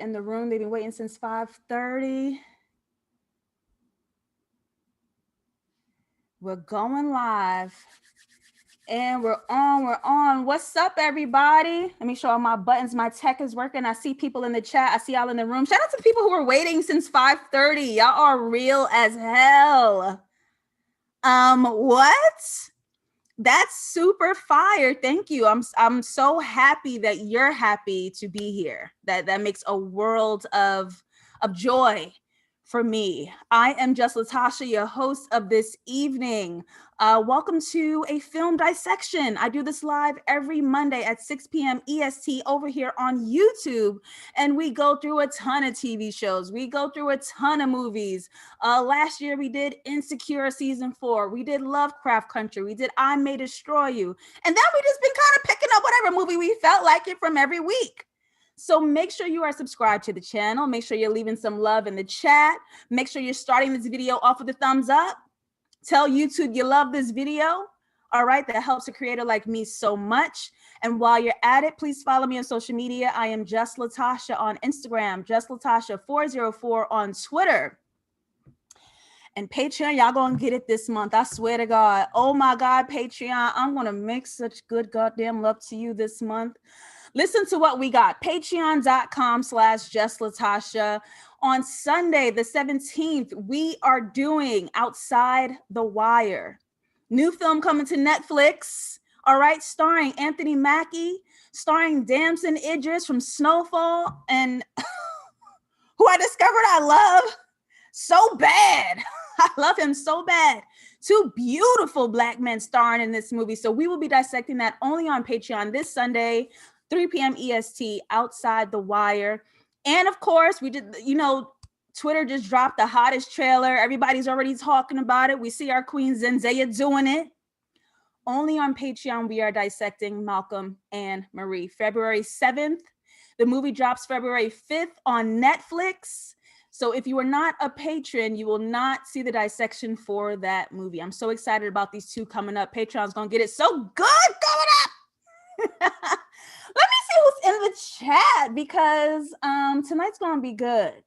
in the room. They've been waiting since 5:30. We're going live. And we're on. What's up, everybody? Let me show all my buttons. My tech is working. I see people in the chat. I see y'all in the room. Shout out to the people who are waiting since 5:30. Y'all are real as hell. What? That's super fire. Thank you. I'm so happy that you're happy to be here. That makes a world of joy for me. I am JustLatasha, your host of this evening. Welcome to a film dissection. I do this live every Monday at 6 p.m. EST over here on YouTube. And we go through a ton of TV shows. We go through a ton of movies. Last year, we did Insecure season 4. We did Lovecraft Country. We did I May Destroy You. And then we just been kind of picking up whatever movie we felt like it from every week. So make sure you are subscribed to the channel. Make sure you're leaving some love in the chat. Make sure you're starting this video off with a thumbs up. Tell YouTube you love this video. All right, that helps a creator like me so much. And while you're at it, please follow me on social media. I am JustLatasha on Instagram, JustLatasha404 on Twitter. And Patreon, y'all gonna get it this month. I swear to God. Oh my God, Patreon, I'm gonna make such good goddamn love to you this month. Listen to what we got. Patreon.com/JustLatasha. On Sunday, the 17th, we are doing Outside the Wire. New film coming to Netflix. All right, starring Anthony Mackie, starring Damson Idris from Snowfall, and who I discovered I love so bad. I love him so bad. 2 beautiful Black men starring in this movie. So we will be dissecting that only on Patreon this Sunday, 3 p.m. EST, Outside the Wire. And of course, we did, Twitter just dropped the hottest trailer. Everybody's already talking about it. We see our queen Zendaya doing it. Only on Patreon, we are dissecting Malcolm and Marie. February 7th. The movie drops February 5th on Netflix. So if you are not a patron, you will not see the dissection for that movie. I'm so excited about these 2 coming up. Patreon's going to get it so good coming up. Let me see who's in the chat because tonight's going to be good.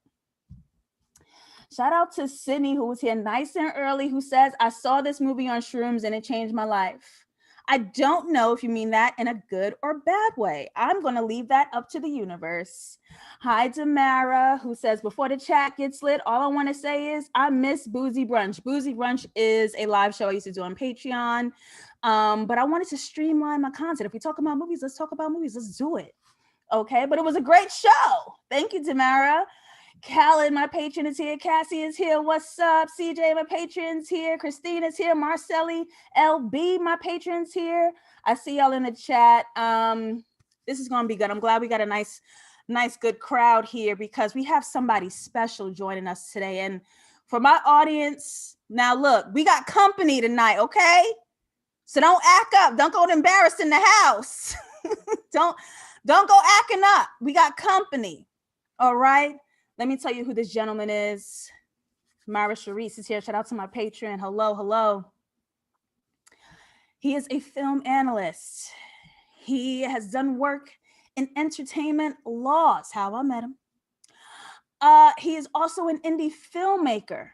Shout out to Sydney, who was here nice and early, who says, I saw this movie on shrooms and it changed my life. I don't know if you mean that in a good or bad way. I'm going to leave that up to the universe. Hi, Damara, who says, before the chat gets lit, all I want to say is I miss Boozy Brunch. Boozy Brunch is a live show I used to do on Patreon. But I wanted to streamline my content. If we talk about movies, let's talk about movies. Let's do it. Okay, but it was a great show. Thank you, Tamara. Khaled, my patron, is here. Cassie is here. What's up? CJ, my patron's here. Christina's here. Marcelli, LB, my patron's here. I see y'all in the chat. This is going to be good. I'm glad we got a nice, good crowd here because we have somebody special joining us today. And for my audience, now look, we got company tonight, okay? So don't act up. Don't go embarrassed in the house. Don't go acting up. We got company. All right. Let me tell you who this gentleman is. Myra Sharice is here. Shout out to my patron. Hello. He is a film analyst. He has done work in entertainment laws. How I met him. He is also an indie filmmaker.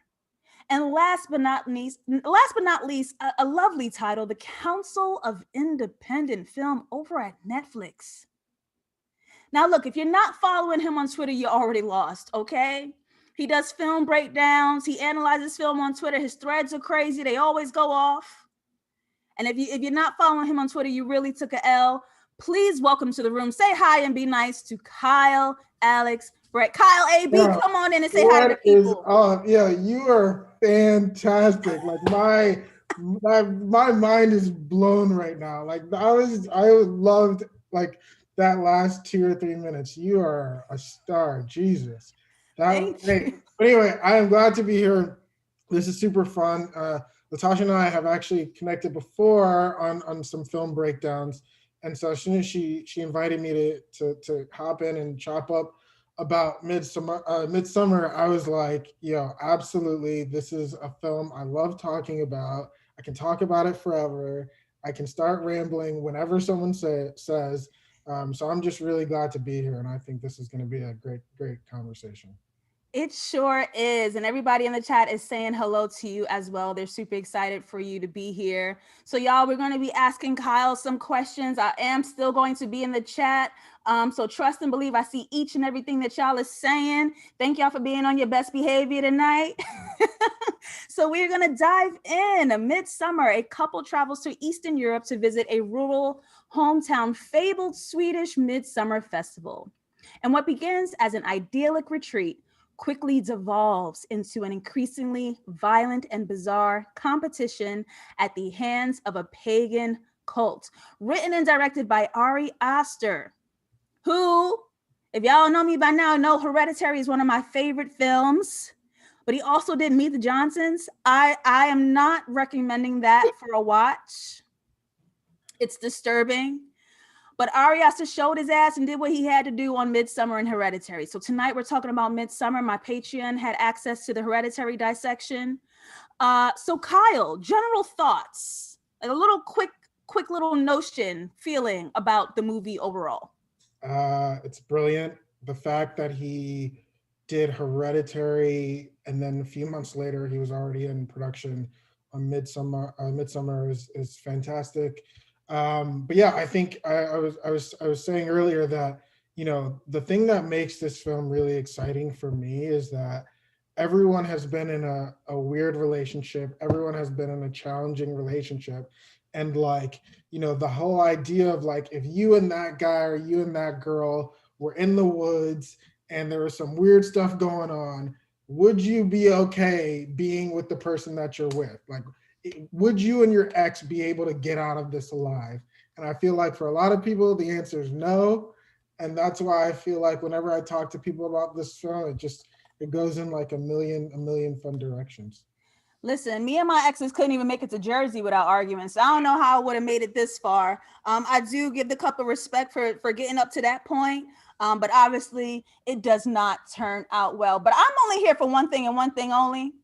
And last but not least, a lovely title, the Council of Independent Film over at Netflix. Now, look, if you're not following him on Twitter, you're already lost, okay? He does film breakdowns. He analyzes film on Twitter. His threads are crazy. They always go off. And if you're not following him on Twitter, you really took a L. Please welcome to the room. Say hi and be nice to Kyle, Alex, Brett. Kyle, AB, come on in and say hi to the people. You are fantastic. Like my mind is blown right now. Like I loved like that last 2 or 3 minutes. You are a star, Jesus. That was great. But anyway, I am glad to be here. This is super fun. Latasha and I have actually connected before on some film breakdowns. And so as soon as she invited me to hop in and chop up about Midsommar, I was like, yo, absolutely. This is a film I love talking about. I can talk about it forever. I can start rambling whenever someone says, So I'm just really glad to be here, and I think this is going to be a great conversation. It sure is. And everybody in the chat is saying hello to you as well. They're super excited for you to be here. So, y'all, we're going to be asking Kyle some questions. I am still going to be in the chat. So trust and believe I see each and everything that y'all is saying. Thank y'all for being on your best behavior tonight. So we're going to dive in. Midsommar, a couple travels to Eastern Europe to visit a rural hometown fabled Swedish midsummer festival. And what begins as an idyllic retreat quickly devolves into an increasingly violent and bizarre competition at the hands of a pagan cult. Written and directed by Ari Aster, who, if y'all know me by now, know Hereditary is one of my favorite films. But he also did Meet the Johnsons. I am not recommending that for a watch. It's disturbing. But Ari Aster showed his ass and did what he had to do on Midsommar and Hereditary. So tonight we're talking about Midsommar. My Patreon had access to the Hereditary dissection. So Kyle, general thoughts, like a little quick little notion, feeling about the movie overall. It's brilliant. The fact that he did Hereditary, and then a few months later he was already in production on Midsommar. Midsommar is fantastic. But yeah, I think I was saying earlier that, you know, the thing that makes this film really exciting for me is that everyone has been in a weird relationship. Everyone has been in a challenging relationship. And like, you know, the whole idea of like, if you and that guy or you and that girl were in the woods and there was some weird stuff going on, would you be okay being with the person that you're with? Like, would you and your ex be able to get out of this alive? And I feel like for a lot of people, the answer is no. And that's why I feel like whenever I talk to people about this film, it goes in like a million fun directions. Listen, me and my exes couldn't even make it to Jersey without arguments. So I don't know how I would have made it this far. I do give the cup of respect for getting up to that point. But obviously it does not turn out well. But I'm only here for one thing and one thing only.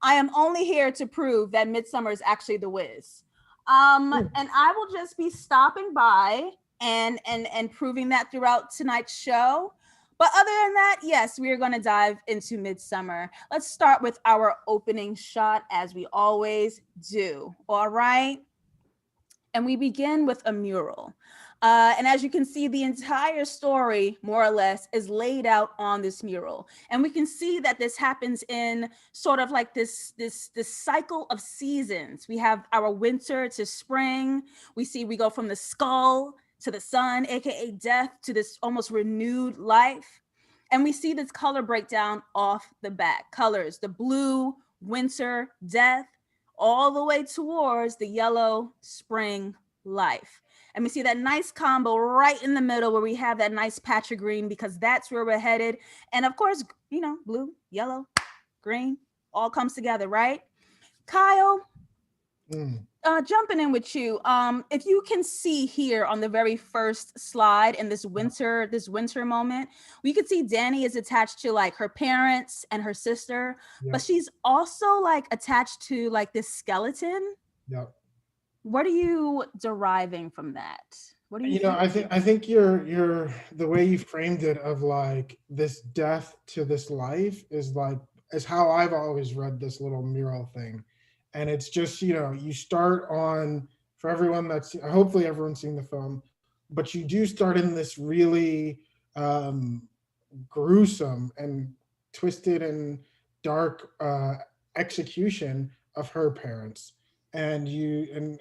I am only here to prove that Midsommar is actually the whiz. And I will just be stopping by and proving that throughout tonight's show. But other than that, yes, we are going to dive into Midsommar. Let's start with our opening shot, as we always do. All right. And we begin with a mural. And as you can see, the entire story, more or less, is laid out on this mural. And we can see that this happens in sort of like this cycle of seasons. We have our winter to spring. We go from the skull to the sun, aka death, to this almost renewed life. And we see this color breakdown off the bat. Colors, the blue, winter, death, all the way towards the yellow, spring, life. And we see that nice combo right in the middle where we have that nice patch of green, because that's where we're headed. And of course, you know, blue, yellow, green, all comes together, right? Kyle, jumping in with you, if you can see here on the very first slide in this winter moment, we could see Danny is attached to like her parents and her sister, but she's also like attached to like this skeleton. What are you deriving from that? What do you know, I think you're the way you framed it, of like this death to this life, is how I've always read this little mural thing. And it's just, you know, you start on, for everyone that's, hopefully everyone's seen the film, but you do start in this really gruesome and twisted and dark execution of her parents. And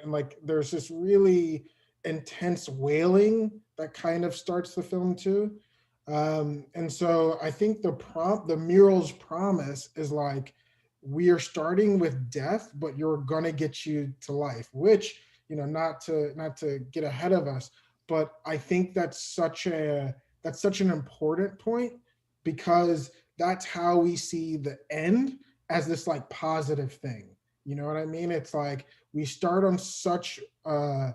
like there's this really intense wailing that kind of starts the film too. And so I think the mural's promise is like, we are starting with death, but you're gonna get you to life, which, you know, not to get ahead of us, but I think that's such an important point, because that's how we see the end as this like positive thing. You know what I mean? It's like we start on such a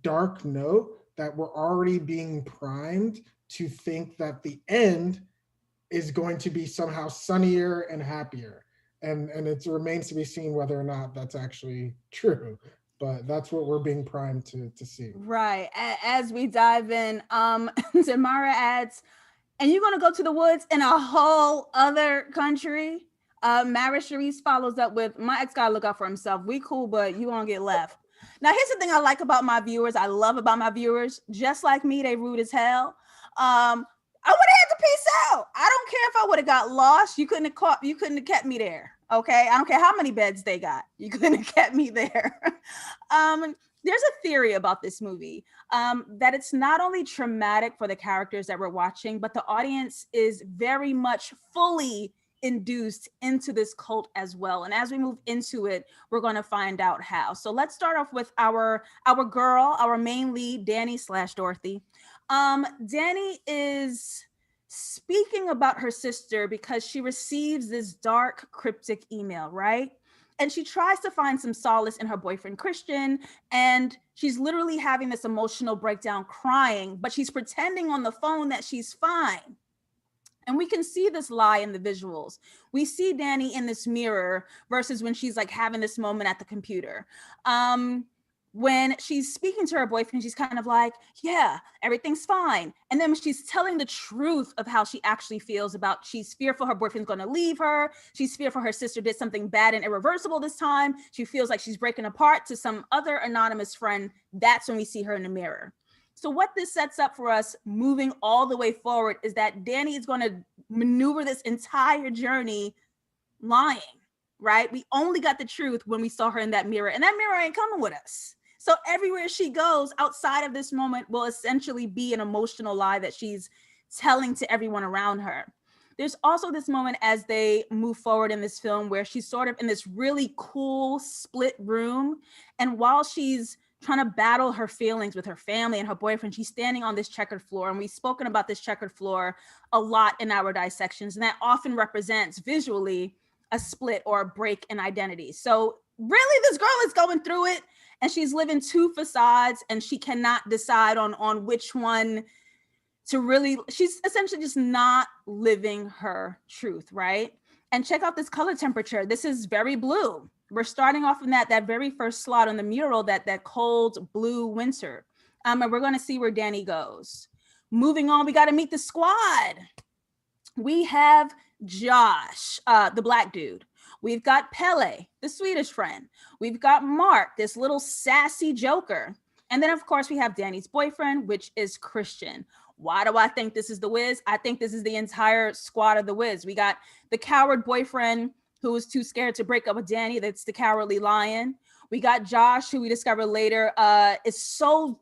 dark note that we're already being primed to think that the end is going to be somehow sunnier and happier. And it remains to be seen whether or not that's actually true. but that's what we're being primed to see. Right. As we dive in, Tamara adds, and you're gonna go to the woods in a whole other country. Mara Sharice follows up with, my ex gotta look out for himself. We cool, but you gonna get left. Now, here's the thing I like about my viewers. I love about my viewers. Just like me, they rude as hell. I would have had to peace out. I don't care if I would have got lost. You couldn't have kept me there. Okay. I don't care how many beds they got. You couldn't have kept me there. There's a theory about this movie, that it's not only traumatic for the characters that we're watching, but the audience is very much fully induced into this cult as well. And as we move into it, we're going to find out how. So let's start off with our girl, our main lead, Danny / Dorothy. Danny is speaking about her sister because she receives this dark, cryptic email, right? And she tries to find some solace in her boyfriend, Christian. And she's literally having this emotional breakdown, crying, but she's pretending on the phone that she's fine. And we can see this lie in the visuals. We see Danny in this mirror versus when she's like having this moment at the computer. When she's speaking to her boyfriend, she's kind of like, yeah, everything's fine. And then when she's telling the truth of how she actually feels about, she's fearful her boyfriend's going to leave her. She's fearful her sister did something bad and irreversible this time. She feels like she's breaking apart to some other anonymous friend. That's when we see her in the mirror. So what this sets up for us moving all the way forward is that Danny is going to maneuver this entire journey lying, right? We only got the truth when we saw her in that mirror, and that mirror ain't coming with us. So everywhere she goes outside of this moment will essentially be an emotional lie that she's telling to everyone around her. There's also this moment as they move forward in this film where she's sort of in this really cool split room. And while she's trying to battle her feelings with her family and her boyfriend, she's standing on this checkered floor. And we've spoken about this checkered floor a lot in our dissections. And that often represents visually a split or a break in identity. So really, this girl is going through it. And she's living two facades and she cannot decide on which one to really, she's essentially just not living her truth, right? And check out this color temperature. This is very blue. We're starting off in that very first slot on the mural, that cold blue winter. And we're going to see where Danny goes. Moving on, we got to meet the squad. We have Josh, the black dude. We've got Pele, the Swedish friend. We've got Mark, this little sassy joker. And then, of course, we have Danny's boyfriend, which is Christian. Why do I think this is the Wiz? I think this is the entire squad of the Wiz. We got the coward boyfriend who was too scared to break up with Danny. That's the cowardly lion. We got Josh, who we discover later is so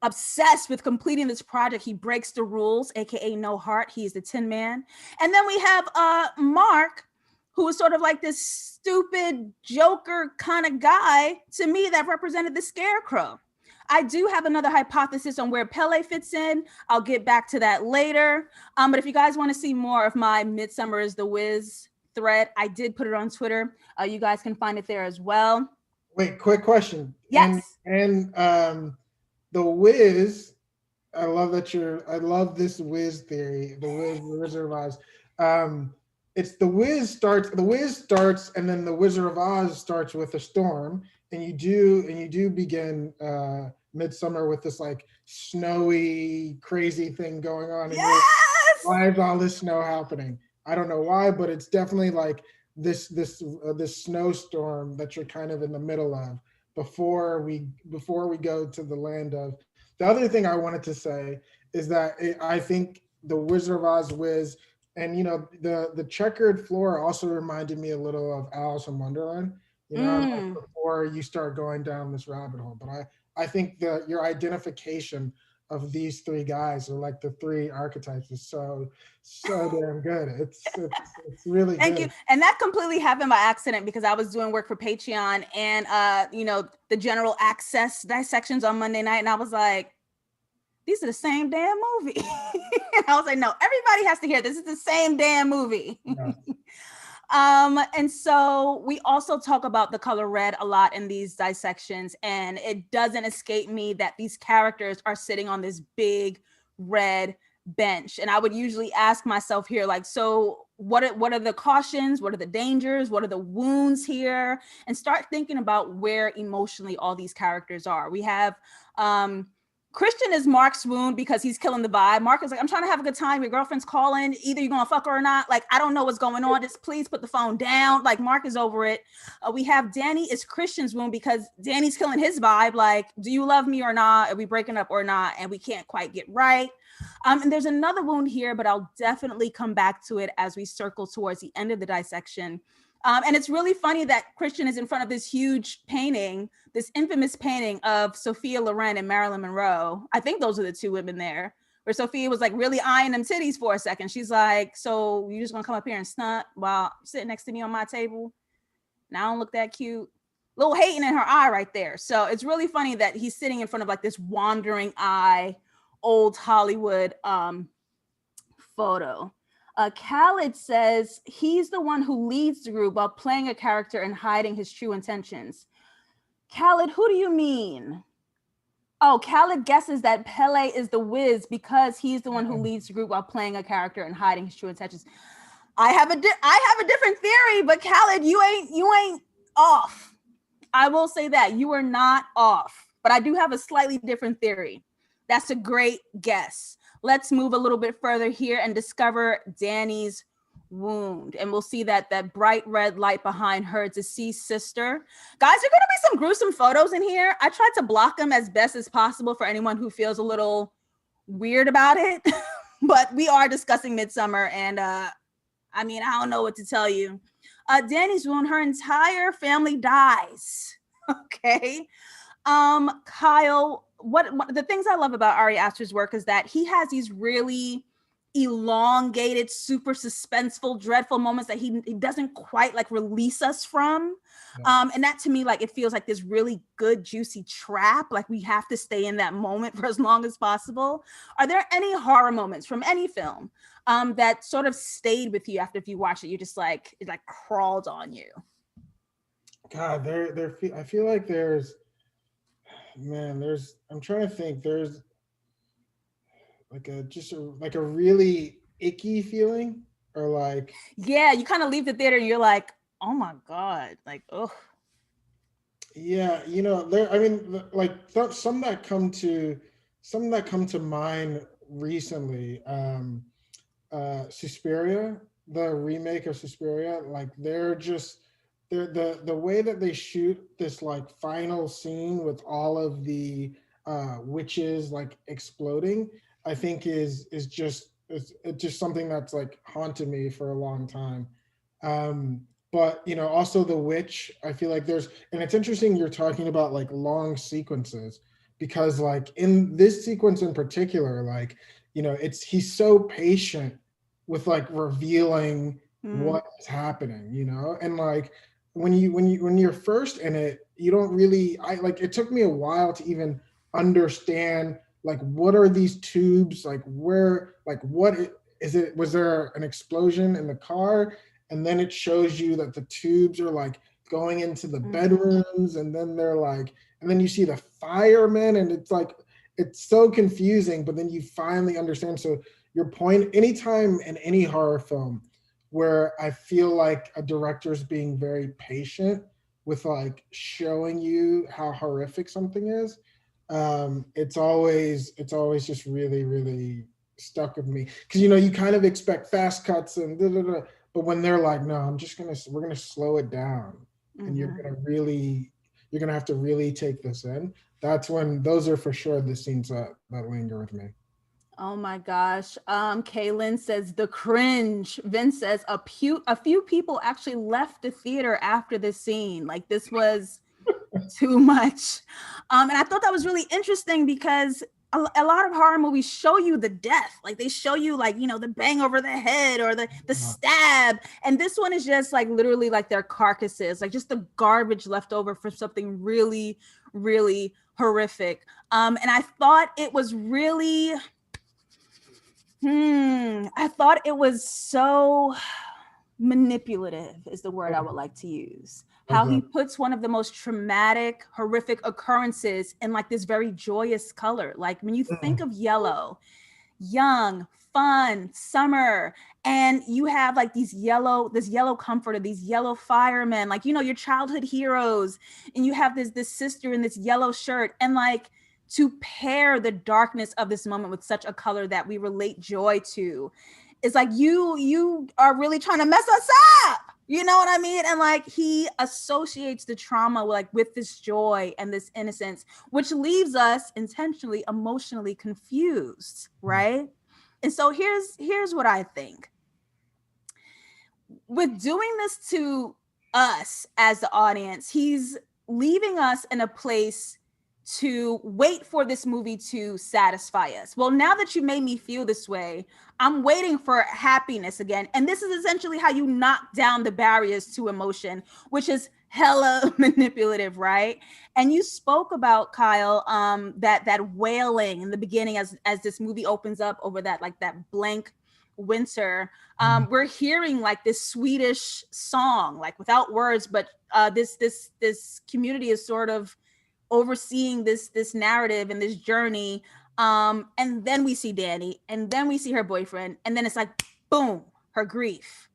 obsessed with completing this project. He breaks the rules, aka no heart. He's the Tin Man. And then we have Mark, who was sort of like this stupid joker kind of guy to me that represented the Scarecrow. I do have another hypothesis on where Pele fits in. I'll get back to that later. But if you guys want to see more of my Midsommar is the Wiz thread, I did put it on Twitter. You guys can find it there as well. Wait, quick question. Yes. And the Wiz, I love this Wiz theory, the Wizard of Oz. It's the Wiz starts, and then the Wizard of Oz starts with a storm, and you do begin Midsommar with this like snowy, crazy thing going on. Yes! Why is all this snow happening? I don't know why, but it's definitely like this snowstorm that you're kind of in the middle of before we go to the land of. The other thing I wanted to say is that I think the Wizard of Oz Wiz, and the checkered floor also reminded me a little of Alice in Wonderland, like before you start going down this rabbit hole. But I think that your identification of these three guys are like the three archetypes is so damn good. It's really Thank you. And that completely happened by accident because I was doing work for Patreon and the general access dissections on Monday night, and I was like, these are the same damn movie. And I was like, no, everybody has to hear this. It's the same damn movie. Yeah. And so we also talk about the color red a lot in these dissections, and it doesn't escape me that these characters are sitting on this big red bench. And I would usually ask myself here, like, so what are the cautions? What are the dangers? What are the wounds here? And start thinking about where emotionally all these characters are. We have Christian is Mark's wound because he's killing the vibe. Mark is like, I'm trying to have a good time. Your girlfriend's calling. Either you're going to fuck her or not. Like, I don't know what's going on. Just please put the phone down. Like, Mark is over it. We have Danny is Christian's wound because Danny's killing his vibe. Like, do you love me or not? Are we breaking up or not? And we can't quite get right. And there's another wound here, but I'll definitely come back to it as we circle towards the end of the dissection. And it's really funny that Christian is in front of this huge painting, this infamous painting of Sophia Loren and Marilyn Monroe. I think those are the two women there, where Sophia was like really eyeing them titties for a second. She's like, so you just gonna come up here and stunt while sitting next to me on my table? Now I don't look that cute. Little hating in her eye right there. So it's really funny that he's sitting in front of like this wandering eye, old Hollywood photo. Khaled says he's the one who leads the group while playing a character and hiding his true intentions. Khaled, who do you mean? Oh, Khaled guesses that Pele is the Wiz because he's the one who leads the group while playing a character and hiding his true intentions. I have a different theory, but Khaled, you ain't off. I will say that you are not off, but I do have a slightly different theory. That's a great guess. Let's move a little bit further here and discover Danny's wound. And we'll see that bright red light behind her deceased sister. Guys, there are going to be some gruesome photos in here. I tried to block them as best as possible for anyone who feels a little weird about it. But we are discussing Midsommar. And I don't know what to tell you. Danny's wound, her entire family dies. Okay. Kyle, what the things I love about Ari Aster's work is that he has these really elongated, super suspenseful, dreadful moments that he doesn't quite like release us from. Yeah. And that to me, like, it feels like this really good, juicy trap. Like we have to stay in that moment for as long as possible. Are there any horror moments from any film that sort of stayed with you after you watched it? You just like, it like crawled on you. God, I feel like I'm trying to think. There's like a really icky feeling, or like, yeah, you kind of leave the theater and you're like, oh my God, like, oh. Yeah, some that come to mind recently. Suspiria, the remake of Suspiria, like the way that they shoot this like final scene with all of the witches like exploding, I think is just something that's like haunted me for a long time. But also the witch, I feel like and it's interesting you're talking about like long sequences, because like in this sequence in particular, like he's so patient with like revealing what is happening, and like when you're first in it, you don't really, it took me a while to even understand like what are these tubes, like where, like what is it, was there an explosion in the car? And then it shows you that the tubes are like going into the bedrooms, and then they're like, and then you see the firemen, and it's like, it's so confusing, but then you finally understand. So your point, anytime in any horror film where I feel like a director's being very patient with like showing you how horrific something is, it's always just really, really stuck with me. Because you kind of expect fast cuts and but when they're like, no, we're gonna slow it down, and you're gonna have to really take this in. That's when those are for sure the scenes that linger with me. Oh my gosh. Kaylin says the cringe. Vince says a few people actually left the theater after this scene. Like this was too much. And I thought that was really interesting because a lot of horror movies show you the death. Like they show you like, the bang over the head or the stab. And this one is just like literally like their carcasses, like just the garbage left over from something really, really horrific. And I thought it was really... I thought it was so manipulative is the word I would like to use. How he puts one of the most traumatic, horrific occurrences in like this very joyous color. Like when you think of yellow young, fun, summer. And you have like this yellow comforter, these yellow firemen, like, you know, your childhood heroes. And you have this sister in this yellow shirt. And like, to pair the darkness of this moment with such a color that we relate joy to, it's like you are really trying to mess us up. You know what I mean? And like, he associates the trauma with this joy and this innocence, which leaves us intentionally emotionally confused, right? And so here's what I think. With doing this to us as the audience, he's leaving us in a place to wait for this movie to satisfy us. Well, now that you made me feel this way, I'm waiting for happiness again. And this is essentially how you knock down the barriers to emotion, which is hella manipulative, right? And you spoke about, Kyle, that wailing in the beginning as this movie opens up over that blank winter. We're hearing like this Swedish song, like without words, but this community is sort of overseeing this narrative and this journey. And then we see Danny, and then we see her boyfriend, and then it's like, boom, her grief.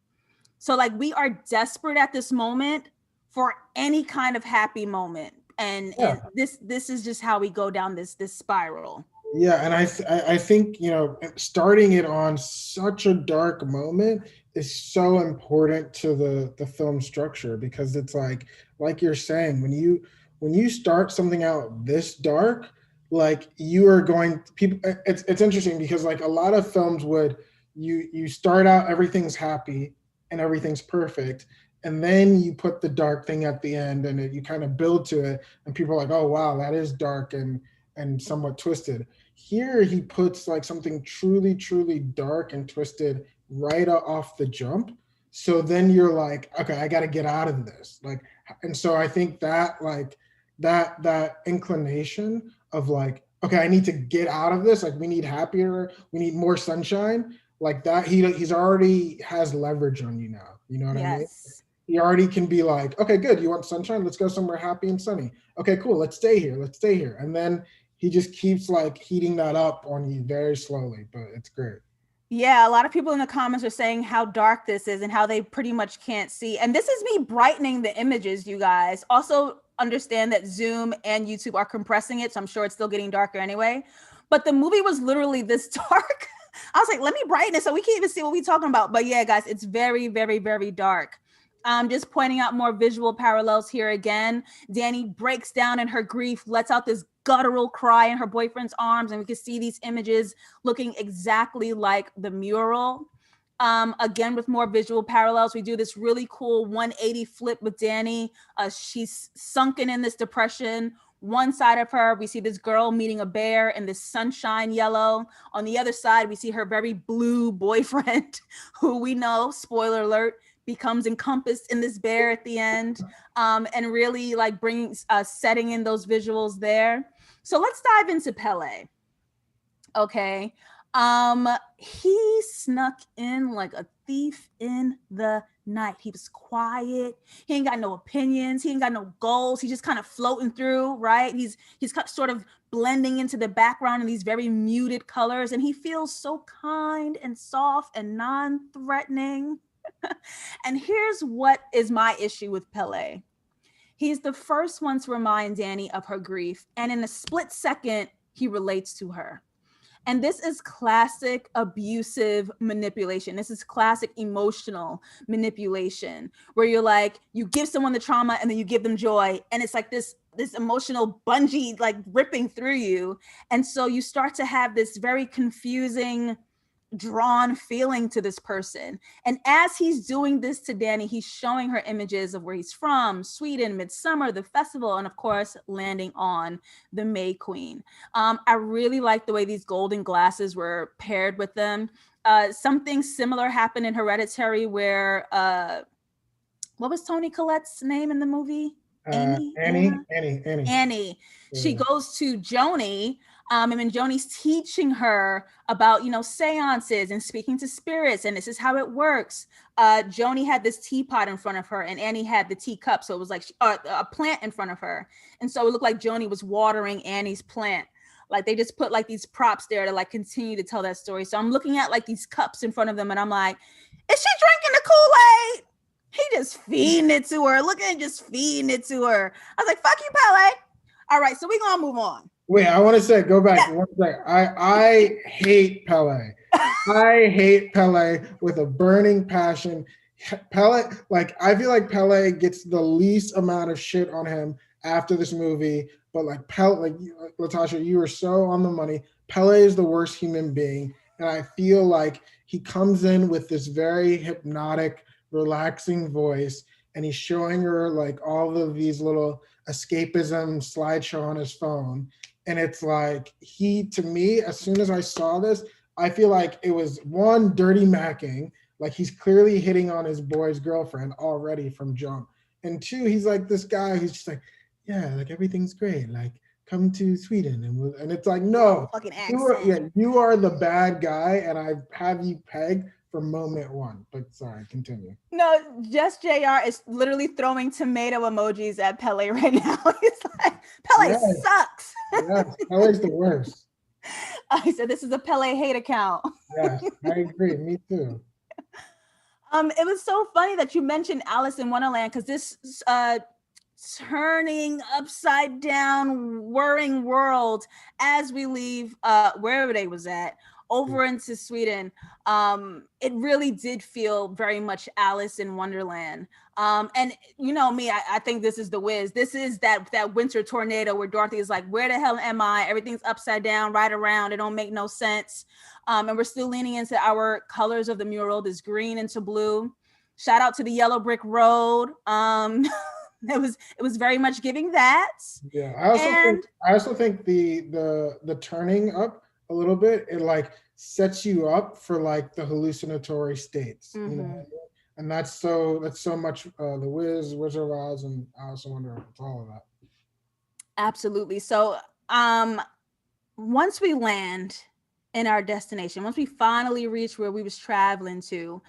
So like, we are desperate at this moment for any kind of happy moment. And this is just how we go down this spiral. Yeah, and I think, you know, starting it on such a dark moment is so important to the film structure, because it's like you're saying, when you start something out this dark, like, you are going, people, it's interesting because like a lot of films would, you start out, everything's happy and everything's perfect, and then you put the dark thing at the end, and you kind of build to it, and people are like, oh wow, that is dark and somewhat twisted. Here he puts like something truly, truly dark and twisted right off the jump. So then you're like, okay, I got to get out of this. Like, and so I think that like that inclination of like, okay, I need to get out of this. Like, we need happier, we need more sunshine. Like that, he's already has leverage on you now. You know what I mean? He already can be like, okay, good. You want sunshine? Let's go somewhere happy and sunny. Okay, cool. Let's stay here. Let's stay here. And then he just keeps like heating that up on you very slowly, but it's great. Yeah, a lot of people in the comments are saying how dark this is and how they pretty much can't see. And this is me brightening the images, you guys. Also understand that Zoom and YouTube are compressing it, so I'm sure it's still getting darker anyway. But the movie was literally this dark. I was like, let me brighten it so we can't even see what we're talking about. But yeah, guys, it's very, very, very dark. Just pointing out more visual parallels here again. Danny breaks down in her grief, lets out this guttural cry in her boyfriend's arms, and we can see these images looking exactly like the mural. Again, with more visual parallels, we do this really cool 180 flip with Danny. She's sunken in this depression. One side of her, we see this girl meeting a bear in this sunshine yellow. On the other side, we see her very blue boyfriend, who we know, spoiler alert, becomes encompassed in this bear at the end, and really like brings setting in those visuals there. So let's dive into Pele. Okay. He snuck in like a thief in the night. He was quiet. He ain't got no opinions. He ain't got no goals. He's just kind of floating through, right? He's sort of blending into the background in these very muted colors, and he feels so kind and soft and non-threatening. And here's what is my issue with Pele. He's the first one to remind Danny of her grief, and in a split second, he relates to her. And this is classic abusive manipulation. This is classic emotional manipulation, where you're like, you give someone the trauma and then you give them joy. And it's like this emotional bungee, like ripping through you. And so you start to have this very confusing, drawn feeling to this person. And as he's doing this to Danny, he's showing her images of where he's from, Sweden, Midsommar, the festival, and of course, landing on the May Queen. I really like the way these golden glasses were paired with them. Something similar happened in Hereditary, where what was Toni Collette's name in the movie? Annie. She goes to Joni, and then Joni's teaching her about, seances and speaking to spirits, and this is how it works. Joni had this teapot in front of her, and Annie had the teacup, so it was like a plant in front of her, and so it looked like Joni was watering Annie's plant. Like they just put like these props there to like continue to tell that story. So I'm looking at like these cups in front of them and I'm like, is she drinking the Kool-Aid? He just feeding it to her. Look at him just feeding it to her. I was like, fuck you, Pele. All right, so we're gonna move on. Wait, I want to say, go back one second. I hate Pele. I hate Pele with a burning passion. Pele, like I feel like Pele gets the least amount of shit on him after this movie, but like Pele, like Latasha, you are so on the money. Pele is the worst human being, and I feel like he comes in with this very hypnotic, relaxing voice, and he's showing her like all of these little escapism slideshow on his phone, and it's like to me, as soon as I saw this, I feel like it was one, dirty macking, like he's clearly hitting on his boy's girlfriend already from jump. And two, he's like this guy who's just like, yeah, like everything's great. Like come to Sweden. And it's like, no, you are the bad guy. And I have you pegged for moment one. But sorry, continue. No, just JR is literally throwing tomato emojis at Pele right now. He's like, Pele sucks. Yes, Pele's the worst. I said, this is a Pele hate account. Yes, I agree. Me too. It was so funny that you mentioned Alice in Wonderland, because this turning upside down, whirring world as we leave wherever they was at over into Sweden, it really did feel very much Alice in Wonderland. And you know me, I think this is the whiz. This is that winter tornado where Dorothy is like, where the hell am I? Everything's upside down, right around. It don't make no sense. And we're still leaning into our colors of the mural, this green into blue. Shout out to the yellow brick road. It was very much giving that. Yeah, I also think the turning up a little bit, it like sets you up for like the hallucinatory states, you know, and that's so much the Wiz, Wizard of Oz, and Alice in Wonderland. It's all of that. Absolutely. So once we land in our destination, once we finally reach where we was traveling to,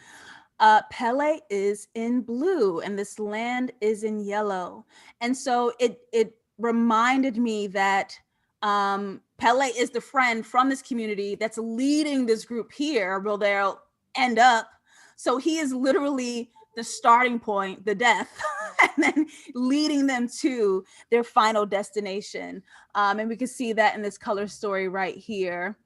Pele is in blue and this land is in yellow. And so it reminded me that Pele is the friend from this community that's leading this group here where they'll end up. So he is literally the starting point, the death, and then leading them to their final destination. And we can see that in this color story right here.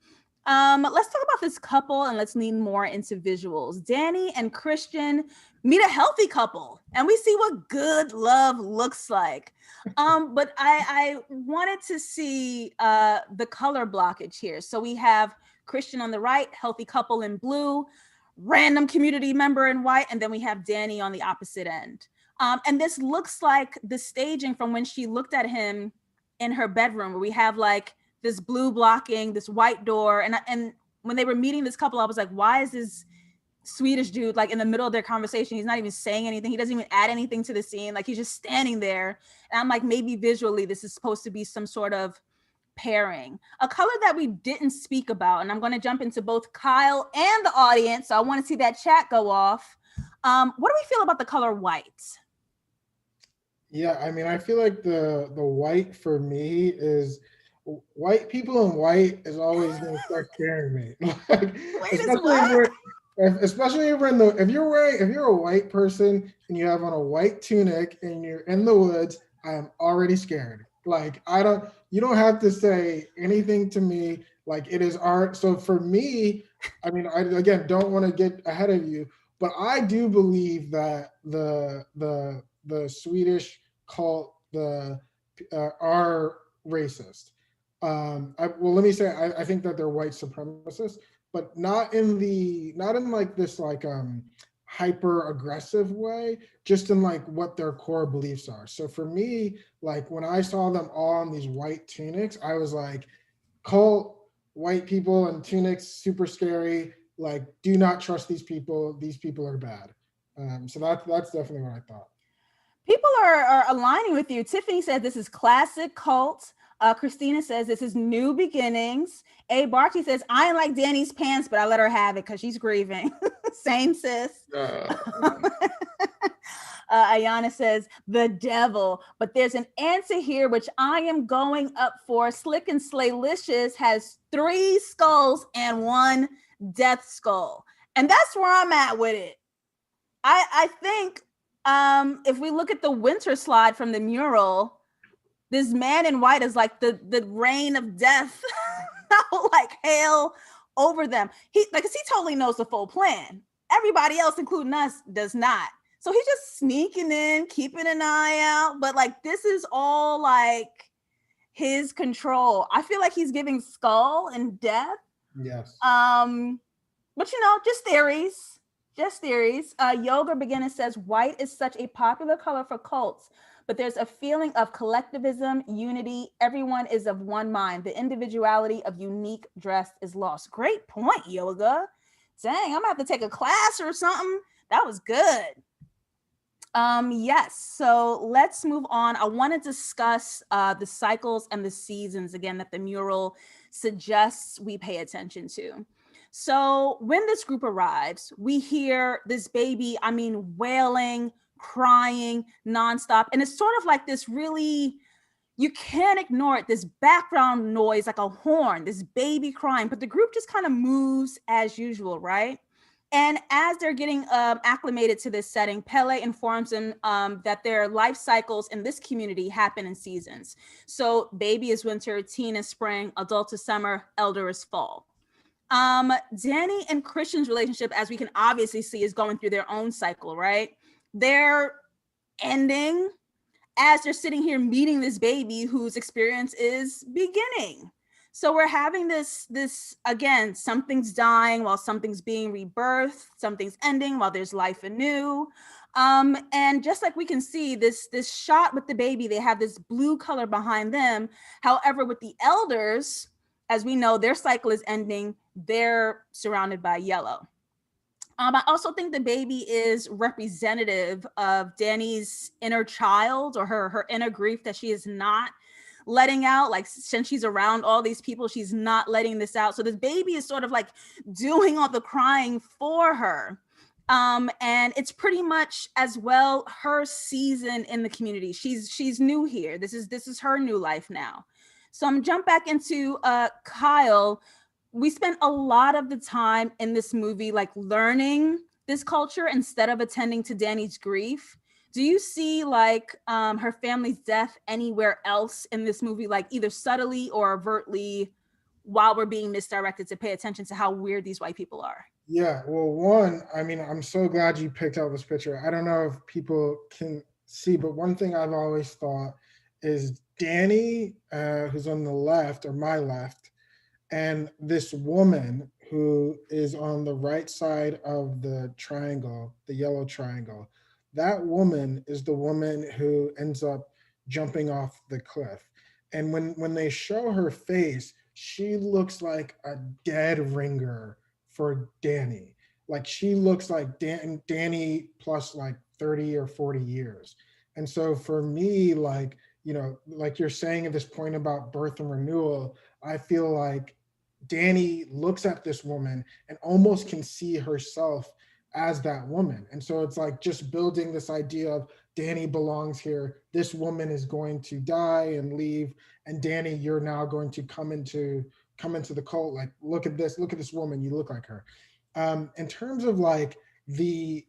Let's talk about this couple and let's lean more into visuals. Danny and Christian meet a healthy couple and we see what good love looks like. But I wanted to see the color blockage here. So we have Christian on the right, healthy couple in blue, random community member in white, and then we have Danny on the opposite end. And this looks like the staging from when she looked at him in her bedroom, where we have like this blue blocking, this white door. And when they were meeting this couple, I was like, why is this Swedish dude like in the middle of their conversation? He's not even saying anything. He doesn't even add anything to the scene. Like he's just standing there. And I'm like, maybe visually this is supposed to be some sort of pairing. A color that we didn't speak about, and I'm going to jump into both Kyle and the audience. So I want to see that chat go off. What do we feel about the color white? Yeah, I mean, I feel like the white for me is white people in white is always going to start scaring me. Like, especially if you're a white person and you have on a white tunic and you're in the woods, I am already scared. Like you don't have to say anything to me. Like it is art. So for me, I mean, I again don't want to get ahead of you, but I do believe that the Swedish cult are racist. Let me say I think that they're white supremacists, but not in like this like hyper aggressive way, just in like what their core beliefs are. So for me, like when I saw them all in these white tunics, I was like, cult, white people in tunics, super scary. Like, do not trust these people. These people are bad. So that's definitely what I thought. People are aligning with you. Tiffany said this is classic cult. Christina says this is new beginnings. A. Barty says, I ain't like Danny's pants, but I let her have it because she's grieving. Same, sis. Ayana says, the devil. But there's an answer here, which I am going up for. Slick and Slaylicious has 3 skulls and 1 death skull. And that's where I'm at with it. I think if we look at the winter slide from the mural, this man in white is like the rain of death, like hail over them. He totally knows the full plan. Everybody else, including us, does not. So he's just sneaking in, keeping an eye out. But like this is all like his control. I feel like he's giving skull and death. Yes. But just theories. Just theories. Yoga Beginner says white is such a popular color for cults, but there's a feeling of collectivism, unity. Everyone is of one mind. The individuality of unique dress is lost. Great point, Yoga. Dang, I'm gonna have to take a class or something. That was good. Yes, so let's move on. I want to discuss the cycles and the seasons again that the mural suggests we pay attention to. So when this group arrives, we hear this baby, wailing, crying nonstop. And it's sort of like this really, you can't ignore it, this background noise, like a horn, this baby crying, but the group just kind of moves as usual, right? And as they're getting acclimated to this setting, Pele informs them that their life cycles in this community happen in seasons. So baby is winter, teen is spring, adult is summer, elder is fall. Danny and Christian's relationship, as we can obviously see, is going through their own cycle, right? They're ending as they're sitting here meeting this baby whose experience is beginning. So we're having this again, something's dying while something's being rebirthed, something's ending while there's life anew. And just like we can see this shot with the baby, they have this blue color behind them. However, with the elders, as we know, their cycle is ending. They're surrounded by yellow. I also think the baby is representative of Danny's inner child or her inner grief that she is not letting out. Like since she's around all these people, she's not letting this out. So this baby is sort of like doing all the crying for her. And it's pretty much as well her season in the community. She's new here. This is her new life now. So I'm jump back into Kyle. We spent a lot of the time in this movie like learning this culture instead of attending to Danny's grief. Do you see like her family's death anywhere else in this movie, like either subtly or overtly, while we're being misdirected to pay attention to how weird these white people are? Yeah, well, one, I'm so glad you picked out this picture. I don't know if people can see, but one thing I've always thought is Danny, who's on the left or my left, and this woman who is on the right side of the triangle, the yellow triangle, that woman is the woman who ends up jumping off the cliff. And when they show her face, she looks like a dead ringer for Danny. Like she looks like Danny plus like 30 or 40 years. And so for me, like, like you're saying at this point about birth and renewal, I feel like Danny looks at this woman and almost can see herself as that woman. And so it's like just building this idea of Danny belongs here. This woman is going to die and leave. And Danny, you're now going to come into the cult. Like, look at this woman. You look like her. In terms of like the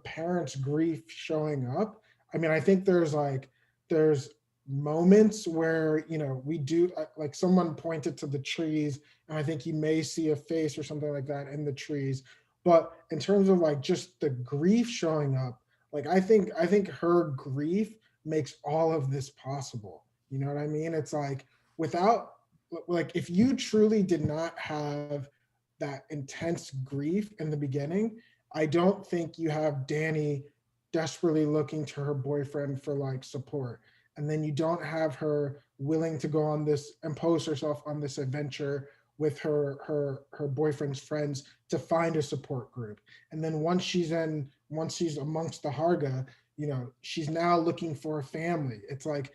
parents' grief showing up, I think there's moments where we do, like someone pointed to the trees, and I think you may see a face or something like that in the trees. But in terms of like just the grief showing up, like I think her grief makes all of this possible. You know what I mean? It's like without, like, if you truly did not have that intense grief in the beginning, I don't think you have Danny desperately looking to her boyfriend for like support. And then you don't have her willing to go on this, impose herself on this adventure with her boyfriend's friends to find a support group. And then once she's amongst the Harga, she's now looking for a family. It's like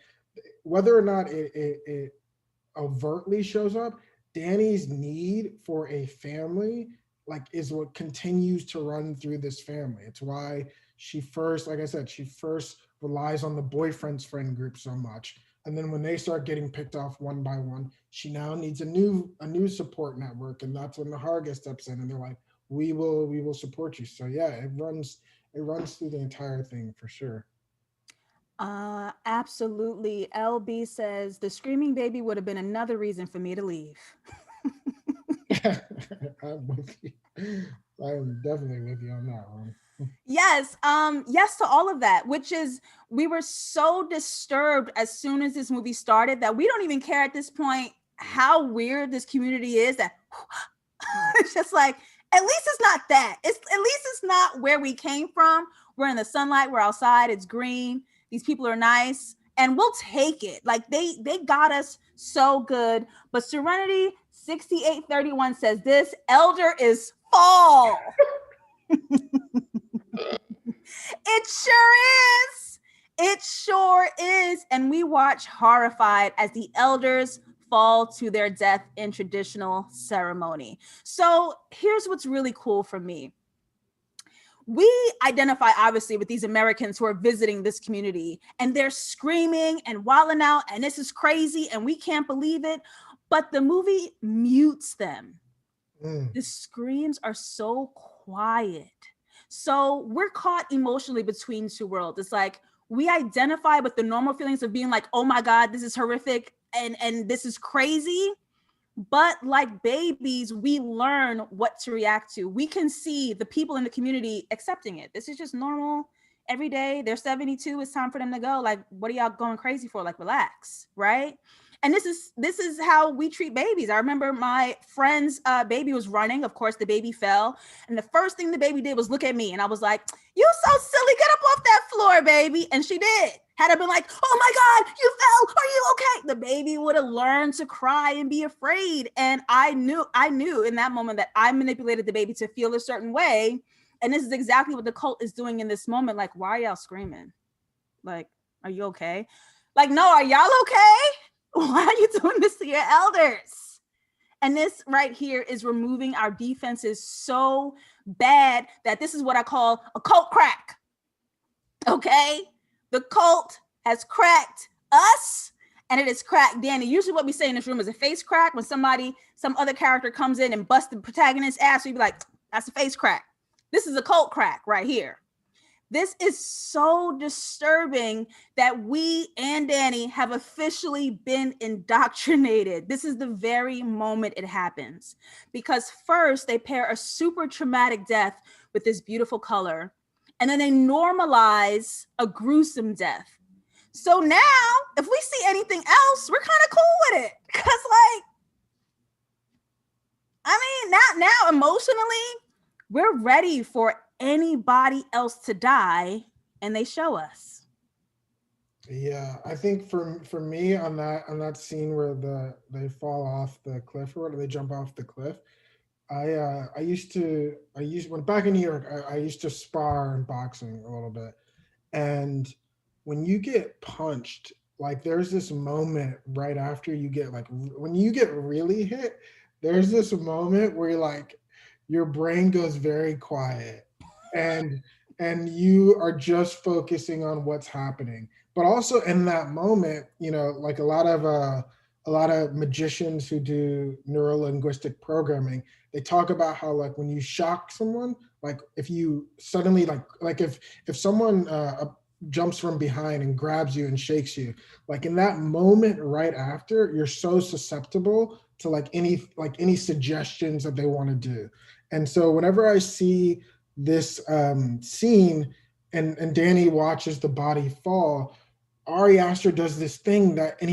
whether or not it overtly shows up, Danny's need for a family like is what continues to run through this family. It's why she first, like I said, she first relies on the boyfriend's friend group so much. And then when they start getting picked off one by one, she now needs a new support network. And that's when the Harga steps in and they're like, we will support you. So yeah, it runs through the entire thing for sure. Absolutely. LB says the screaming baby would have been another reason for me to leave. I'm with you. I'm definitely with you on that one. Yes, yes to all of that, which is we were so disturbed as soon as this movie started that we don't even care at this point how weird this community is that it's just like at least it's not that. It's at least it's not where we came from. We're in the sunlight, we're outside, it's green. These people are nice and we'll take it. Like they got us so good. But Serenity 6831 says this elder is fall. It sure is. It sure is. And we watch horrified as the elders fall to their death in traditional ceremony. So here's what's really cool for me. We identify obviously with these Americans who are visiting this community and they're screaming and wilding out and this is crazy and we can't believe it. But the movie mutes them. The screams are so quiet. So we're caught emotionally between two worlds. It's like we identify with the normal feelings of being like, oh my God, this is horrific and this is crazy. But like babies, we learn what to react to. We can see the people in the community accepting it. This is just normal every day. They're 72. It's time for them to go. Like, what are y'all going crazy for? Like, relax, right? And this is how we treat babies. I remember my friend's baby was running. Of course, the baby fell. And the first thing the baby did was look at me. And I was like, you so silly. Get up off that floor, baby. And she did. Had I been like, oh my God, you fell. Are you okay? The baby would have learned to cry and be afraid. And I knew in that moment that I manipulated the baby to feel a certain way. And this is exactly what the cult is doing in this moment. Like, why are y'all screaming? Like, are you okay? Like, no, are y'all okay? Why are you doing this to your elders? And this right here is removing our defenses so bad that this is what I call a cult crack. Okay? The cult has cracked us and it has cracked Danny. Usually what we say in this room is a face crack. When some other character comes in and busts the protagonist's ass, we'd be like, that's a face crack. This is a cult crack right here. This is so disturbing that we and Danny have officially been indoctrinated. This is the very moment it happens. Because first, they pair a super traumatic death with this beautiful color, and then they normalize a gruesome death. So now, if we see anything else, we're kind of cool with it. Because, like, I mean, now emotionally, we're ready for anybody else to die, and they show us. Yeah, I think for me on that scene where they fall off the cliff or they jump off the cliff, I used when back in New York, I used to spar in boxing a little bit, and when you get punched, like there's this moment right after you get like when you get really hit, there's this moment where you're like your brain goes very quiet and you are just focusing on what's happening. But also in that moment, like a lot of magicians who do neurolinguistic programming, they talk about how like when you shock someone, like if you suddenly like if someone jumps from behind and grabs you and shakes you, like in that moment right after, you're so susceptible to any suggestions that they want to do. And so whenever I see this scene and Danny watches the body fall, Ari Aster does this thing and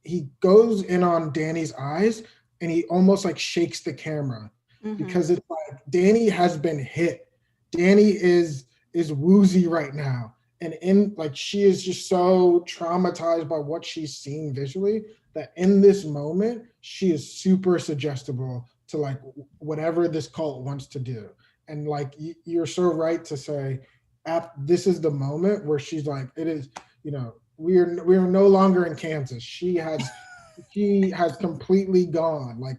he goes in on Danny's eyes and he almost like shakes the camera because it's like Danny has been hit. Danny is woozy right now. And she is just so traumatized by what she's seen visually that in this moment, she is super suggestible to like whatever this cult wants to do. And like you're so right to say, this is the moment where she's like, it is, we are no longer in Kansas. She has completely gone. Like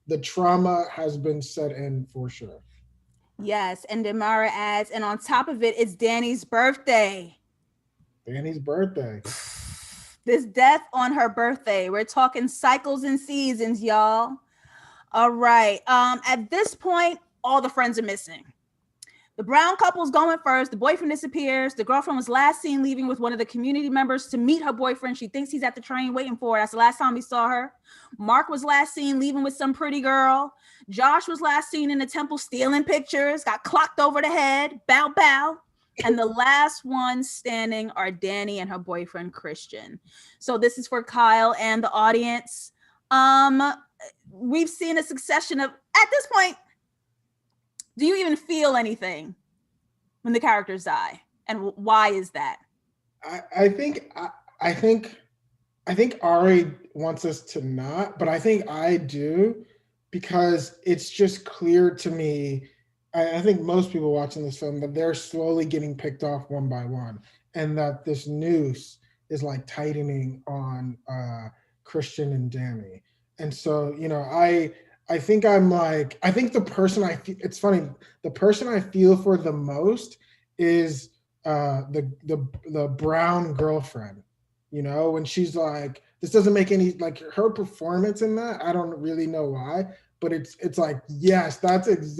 the trauma has been set in for sure. Yes, and Demara adds, and on top of it, it's Danny's birthday. Danny's birthday. This death on her birthday. We're talking cycles and seasons, y'all. All right. At this point, all the friends are missing. The Brown couple's going first. The boyfriend disappears. The girlfriend was last seen leaving with one of the community members to meet her boyfriend. She thinks he's at the train waiting for her. That's the last time we saw her. Mark was last seen leaving with some pretty girl. Josh was last seen in the temple stealing pictures, got clocked over the head. Bow, bow. And the last ones standing are Danny and her boyfriend, Christian. So this is for Kyle and the audience. We've seen a succession of, at this point, do you even feel anything when the characters die? And why is that? I think Ari wants us to not, but I think I do, because it's just clear to me. I think most people watching this film that they're slowly getting picked off one by one, and that this noose is like tightening on Christian and Danny. And so, I think I think the person it's funny, the person I feel for the most is the brown girlfriend, when she's like, this doesn't make any, like, her performance in that, I don't really know why, but it's like, yes, that is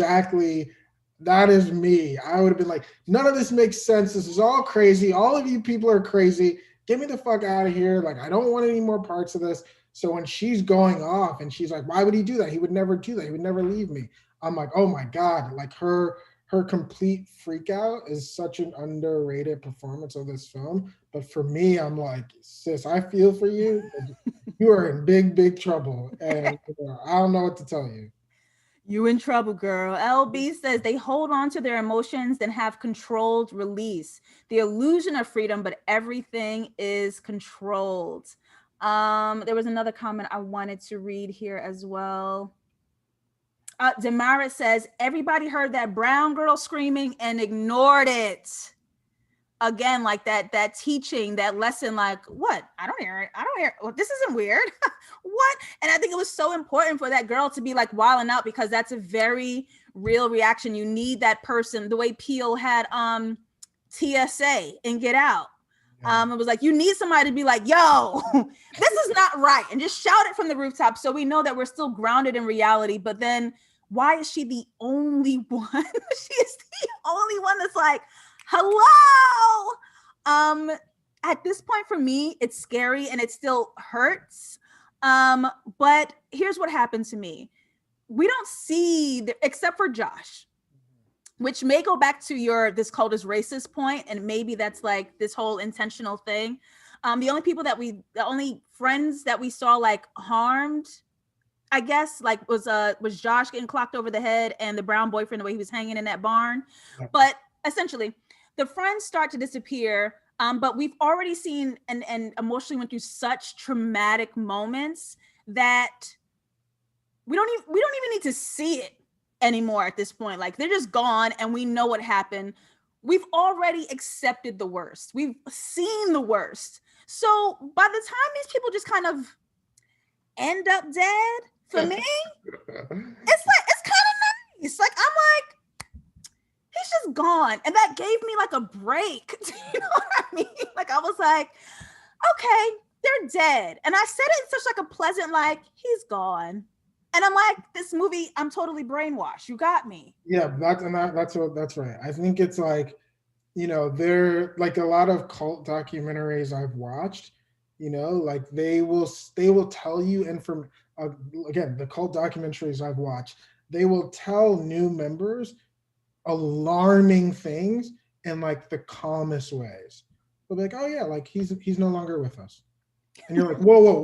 me. I would have been like, none of this makes sense. This is all crazy. All of you people are crazy. Get me the fuck out of here. Like, I don't want any more parts of this. So when she's going off and she's like, why would he do that? He would never do that. He would never leave me. I'm like, oh my God. Like, her complete freak out is such an underrated performance of this film. But for me, I'm like, sis, I feel for you. You are in big, big trouble. And I don't know what to tell you. You in trouble, girl. LB says they hold on to their emotions and have controlled release. The illusion of freedom, but everything is controlled. There was another comment I wanted to read here as well. Demarit says, everybody heard that brown girl screaming and ignored it. Again, like that teaching, that lesson, like, what? I don't hear it. Well, this isn't weird. What? And I think it was so important for that girl to be like wilding out, because that's a very real reaction. You need that person, the way Pele had TSA in Get Out. It was like, you need somebody to be like, yo, this is not right, and just shout it from the rooftop, so we know that we're still grounded in reality. But then why is she the only one? She is the only one that's like, hello. At this point for me, it's scary and it still hurts. But here's what happened to me. We don't see, except for Josh, which may go back to this cult is racist point, and maybe that's like this whole intentional thing. The only friends that we saw like harmed, I guess, like was Josh getting clocked over the head, and the brown boyfriend, the way he was hanging in that barn. Yeah. But essentially, the friends start to disappear. But we've already seen and emotionally went through such traumatic moments that we don't even need to see it anymore at this point. Like, they're just gone, and we know what happened. We've already accepted the worst. We've seen the worst. So by the time these people just kind of end up dead, for me, it's kind of nice. Like, I'm like, he's just gone. And that gave me like a break. You know what I mean? Like, I was like, okay, they're dead. And I said it in such like a pleasant, like, he's gone. And I'm like, this movie, I'm totally brainwashed. You got me. Yeah, that's right. I think it's like, they're like a lot of cult documentaries I've watched, like they will tell you, and from again, the cult documentaries I've watched, they will tell new members alarming things in like the calmest ways. They'll be like, oh yeah, like he's no longer with us. And you're like, whoa,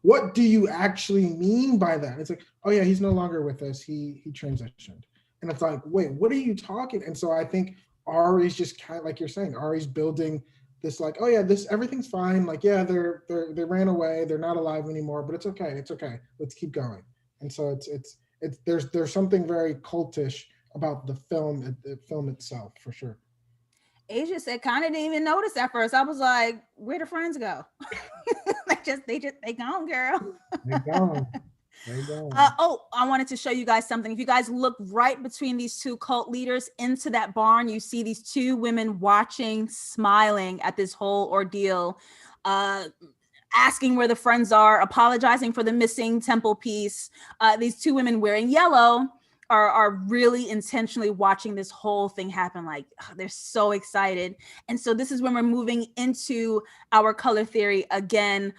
what do you actually mean by that? It's like, oh yeah, he's no longer with us. He transitioned. And it's like, wait, what are you talking? And so I think Ari's just kind of like you're saying, Ari's building this like, oh yeah, everything's fine. Like, yeah, they ran away. They're not alive anymore, but it's okay. It's okay. Let's keep going. And so it's there's something very cultish about the film itself, for sure. Asia said, kind of didn't even notice at first. I was like, where the friends go? they gone, girl. They gone. Right on. I wanted to show you guys something. If you guys look right between these two cult leaders into that barn, you see these two women watching, smiling at this whole ordeal, asking where the friends are, apologizing for the missing temple piece. These two women wearing yellow are really intentionally watching this whole thing happen. Like, they're so excited. And so this is when we're moving into our color theory again.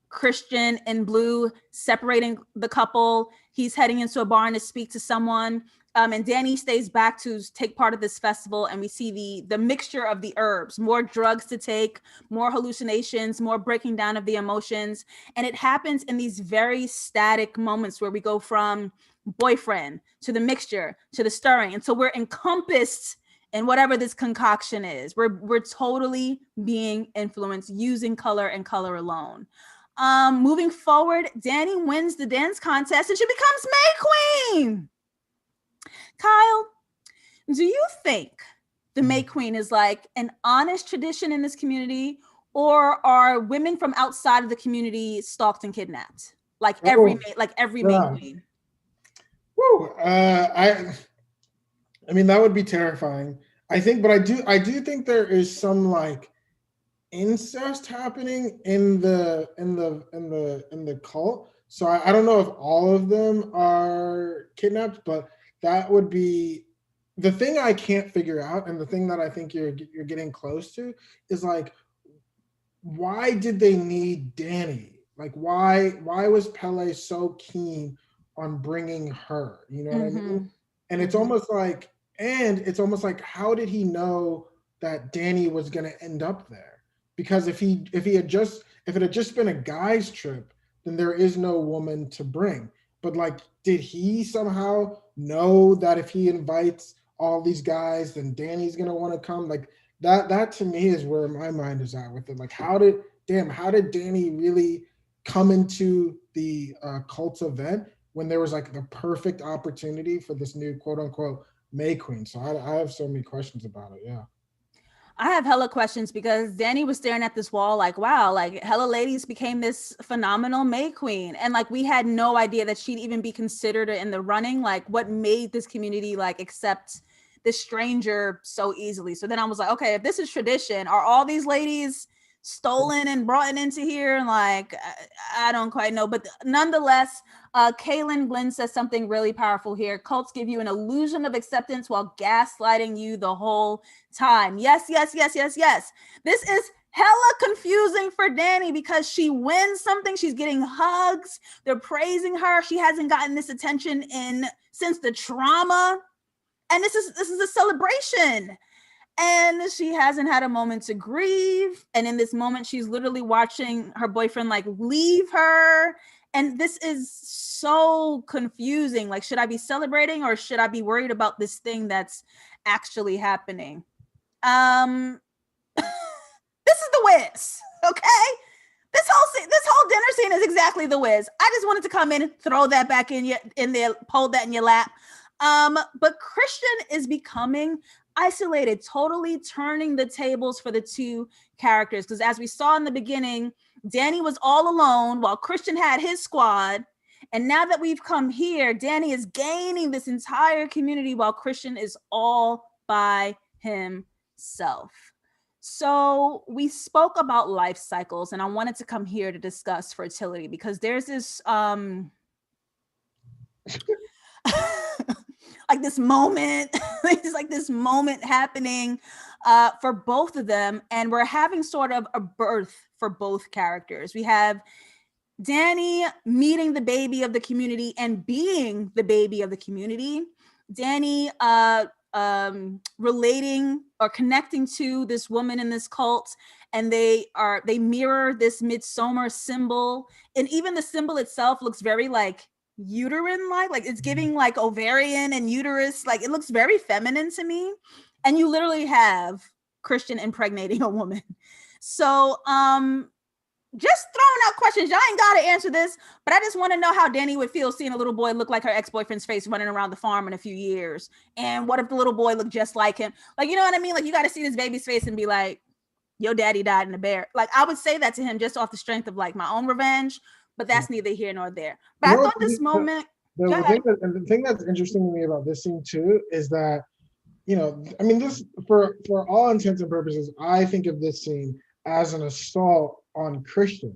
Christian in blue separating the couple. He's heading into a barn to speak to someone. And Danny stays back to take part of this festival, and we see the mixture of the herbs, more drugs to take, more hallucinations, more breaking down of the emotions. And it happens in these very static moments where we go from boyfriend to the mixture to the stirring until we're encompassed in whatever this concoction is. We're totally being influenced using color and color alone. Moving forward, Danny wins the dance contest and she becomes May Queen. Kyle, do you think the May Queen is like an honest tradition in this community, or are women from outside of the community stalked and kidnapped? Like every May Queen. Woo. I mean, that would be terrifying. I think, but I do think there is some like incest happening in the cult. So I don't know if all of them are kidnapped, but that would be the thing I can't figure out, and the thing that I think you're getting close to is like, why did they need Danny? Like, why was Pele so keen on bringing her? You know what I mean? And it's almost like, how did he know that Danny was going to end up there? Because if it had just been a guy's trip, then there is no woman to bring. But like, did he somehow know that if he invites all these guys, then Danny's gonna want to come? Like that to me is where my mind is at with it. Like, how did Danny really come into the cult event when there was like the perfect opportunity for this new quote unquote May Queen? So I have so many questions about it. Yeah. I have hella questions because Danny was staring at this wall like, wow, like hella ladies became this phenomenal May Queen. And like, we had no idea that she'd even be considered in the running. Like, what made this community like accept this stranger so easily? So then I was like, okay, if this is tradition, are all these ladies stolen and brought into here? And like, I don't quite know. But nonetheless, Kaylin Glenn says something really powerful here. Cults give you an illusion of acceptance while gaslighting you the whole time. Yes. This is hella confusing for Danny because she wins something. She's getting hugs. They're praising her. She hasn't gotten this attention since the trauma. And this is a celebration. And she hasn't had a moment to grieve. And in this moment, she's literally watching her boyfriend like leave her. And this is so confusing. Like, should I be celebrating or should I be worried about this thing that's actually happening? This is the Wiz, okay? This whole dinner scene is exactly the Wiz. I just wanted to come in and throw that back in there, hold that in your lap. But Christian is becoming isolated, totally turning the tables for the two characters. Because as we saw in the beginning, Danny was all alone while Christian had his squad. And now that we've come here, Danny is gaining this entire community while Christian is all by himself. So we spoke about life cycles, and I wanted to come here to discuss fertility because there's this like this moment, it's like this moment happening for both of them. And we're having sort of a birth for both characters. We have Danny meeting the baby of the community and being the baby of the community. Danny relating or connecting to this woman in this cult, and they mirror this Midsommar symbol. And even the symbol itself looks very like uterine like it's giving like ovarian and uterus, like it looks very feminine to me. And you literally have Christian impregnating a woman. So just throwing out questions. Y'all ain't gotta answer this, but I just want to know how Danny would feel seeing a little boy look like her ex-boyfriend's face running around the farm in a few years. And what if the little boy looked just like him? Like, you know what I mean? Like, you got to see this baby's face and be like, your daddy died in a bear. Like, I would say that to him just off the strength of like my own revenge. But that's neither here nor there. But You I know, thought this moment. the thing that's interesting to me about this scene too is that, you know, I mean, this for all intents and purposes, I think of this scene as an assault on Christian,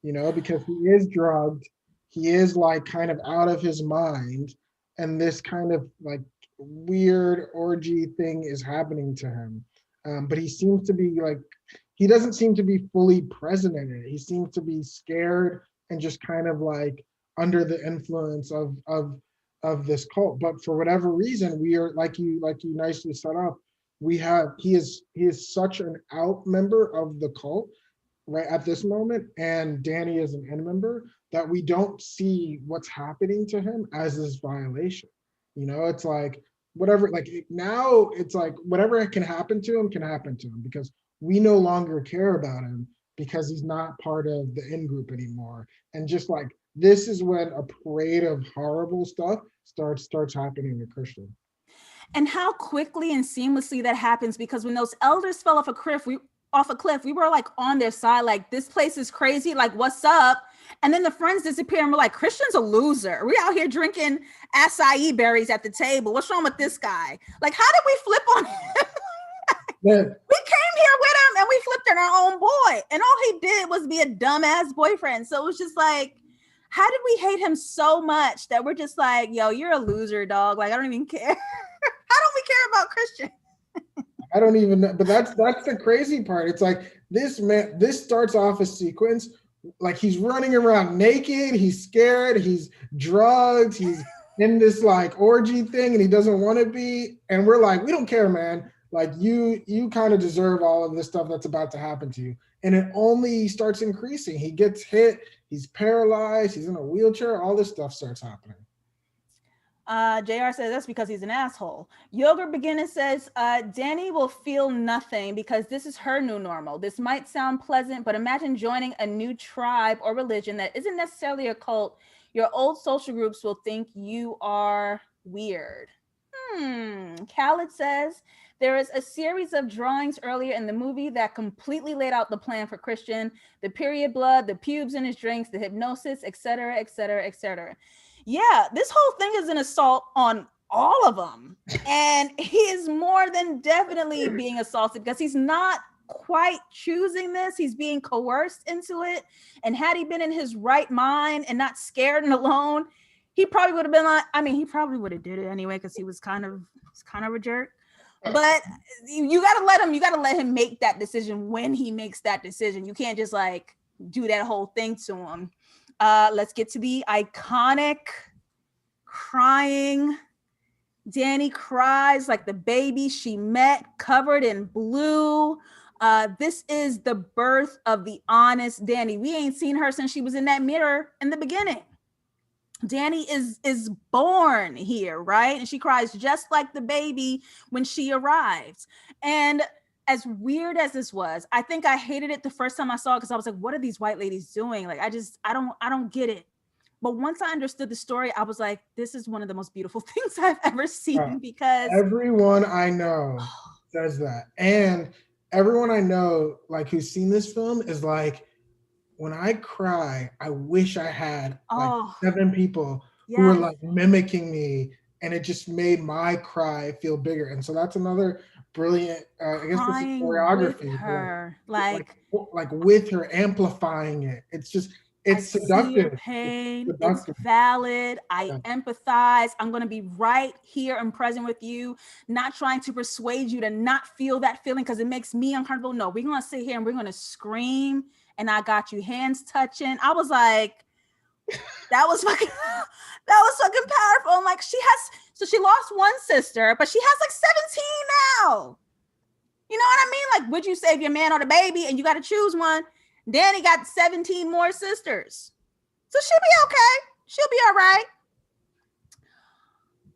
you know, because he is drugged, he is like kind of out of his mind, and this kind of like weird orgy thing is happening to him. But he seems to be like, he doesn't seem to be fully present in it. He seems to be scared and just kind of like under the influence of this cult. But for whatever reason, we are like you nicely set up. He is such an out member of the cult right at this moment, and Danny is an in member, that we don't see what's happening to him as this violation. You know, it's like whatever, like now it's like whatever can happen to him can happen to him because we no longer care about him because he's not part of the in group anymore. And just like this is when a parade of horrible stuff starts happening to Christian. And how quickly and seamlessly that happens, because when those elders fell off a cliff, we were like on their side, like this place is crazy, like what's up? And then the friends disappear and we're like, Christian's a loser. We out here drinking acai berries at the table. What's wrong with this guy? Like, how did we flip on him? Yeah. We came here with him and we flipped on our own boy. And all he did was be a dumbass boyfriend. So it was just like, how did we hate him so much that we're just like, yo, you're a loser, dog. Like, I don't even care. How don't we care about Christian? I don't even know, but that's the crazy part. It's like this starts off a sequence like he's running around naked, he's scared, he's drugged, he's in this like orgy thing and he doesn't want to be, and we're like, we don't care, man. Like you kind of deserve all of this stuff that's about to happen to you. And it only starts increasing. He gets hit, he's paralyzed, he's in a wheelchair, all this stuff starts happening. JR says that's because he's an asshole. Yogurt Beginner says, Danny will feel nothing because this is her new normal. This might sound pleasant, but imagine joining a new tribe or religion that isn't necessarily a cult. Your old social groups will think you are weird. Khaled says, there is a series of drawings earlier in the movie that completely laid out the plan for Christian, the period blood, the pubes in his drinks, the hypnosis, etc., etc., etc. Yeah, this whole thing is an assault on all of them. And he is more than definitely being assaulted because he's not quite choosing this. He's being coerced into it. And had he been in his right mind and not scared and alone, he probably would have been like, I mean, he probably would have did it anyway because he was kind of a jerk. But you gotta let him make that decision when he makes that decision. You can't just like do that whole thing to him. Let's get to the iconic crying. Danny cries like the baby she met, covered in blue. This is the birth of the honest Danny. We ain't seen her since she was in that mirror in the beginning. Danny is born here, right? And she cries just like the baby when she arrives. And as weird as this was, I think I hated it the first time I saw it because I was like, what are these white ladies doing? Like, I don't get it. But once I understood the story, I was like, this is one of the most beautiful things I've ever seen because everyone I know says that. And everyone I know, like who's seen this film, is like, when I cry, I wish I had like 7 people who were like mimicking me, and it just made my cry feel bigger. And so that's another brilliant, I guess this is choreography. With her, like with her amplifying it. It's just, it's seductive. See your pain. It's valid. I empathize. I'm going to be right here and present with you, not trying to persuade you to not feel that feeling because it makes me uncomfortable. No, we're going to sit here and we're going to scream. And I got you hands touching. I was like, that was fucking powerful. And like she lost one sister, but she has like 17 now. You know what I mean? Like, would you save your man or the baby? And you got to choose one. Danny got 17 more sisters. So she'll be okay. She'll be all right.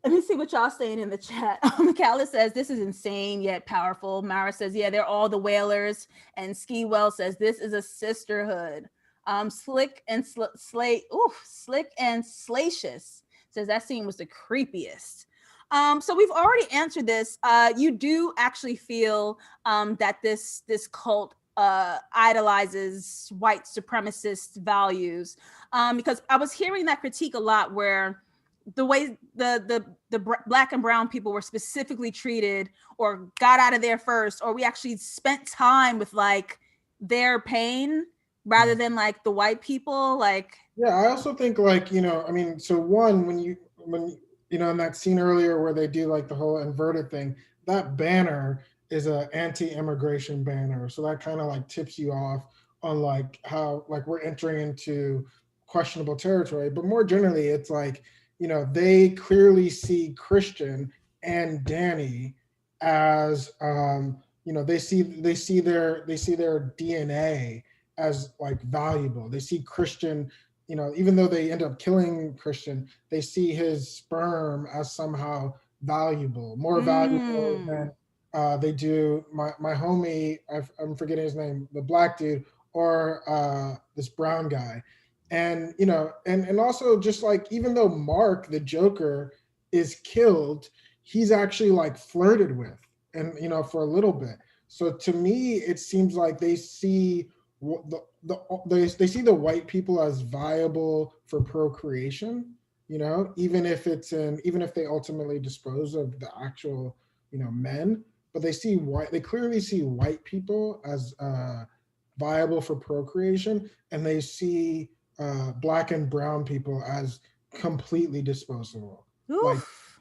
Let me see what y'all saying in the chat. Mikala says, this is insane yet powerful. Mara says, yeah, they're all the whalers. And Ski Well says, this is a sisterhood. Slick and Slacious says that scene was the creepiest. So we've already answered this. You do actually feel that this cult idolizes white supremacist values, because I was hearing that critique a lot, where the way the black and brown people were specifically treated, or got out of there first, or we actually spent time with like their pain rather than like the white people. Like, yeah, I also think like, I mean, so one, when in that scene earlier where they do like the whole inverted thing, that banner is a anti-immigration banner. So that kind of like tips you off on like how like we're entering into questionable territory. But more generally, it's like, they clearly see Christian and Danny as they see their DNA as like valuable. They see Christian, even though they end up killing Christian, they see his sperm as somehow valuable, more valuable than they do my homie. I'm forgetting his name, the black dude, or this brown guy. And and also just like, even though Mark the Joker is killed, he's actually like flirted with, and for a little bit. So to me, it seems like they see they see the white people as viable for procreation, even if they ultimately dispose of the actual men, but they clearly see white people as viable for procreation, and they see black and brown people as completely disposable. Like, oof.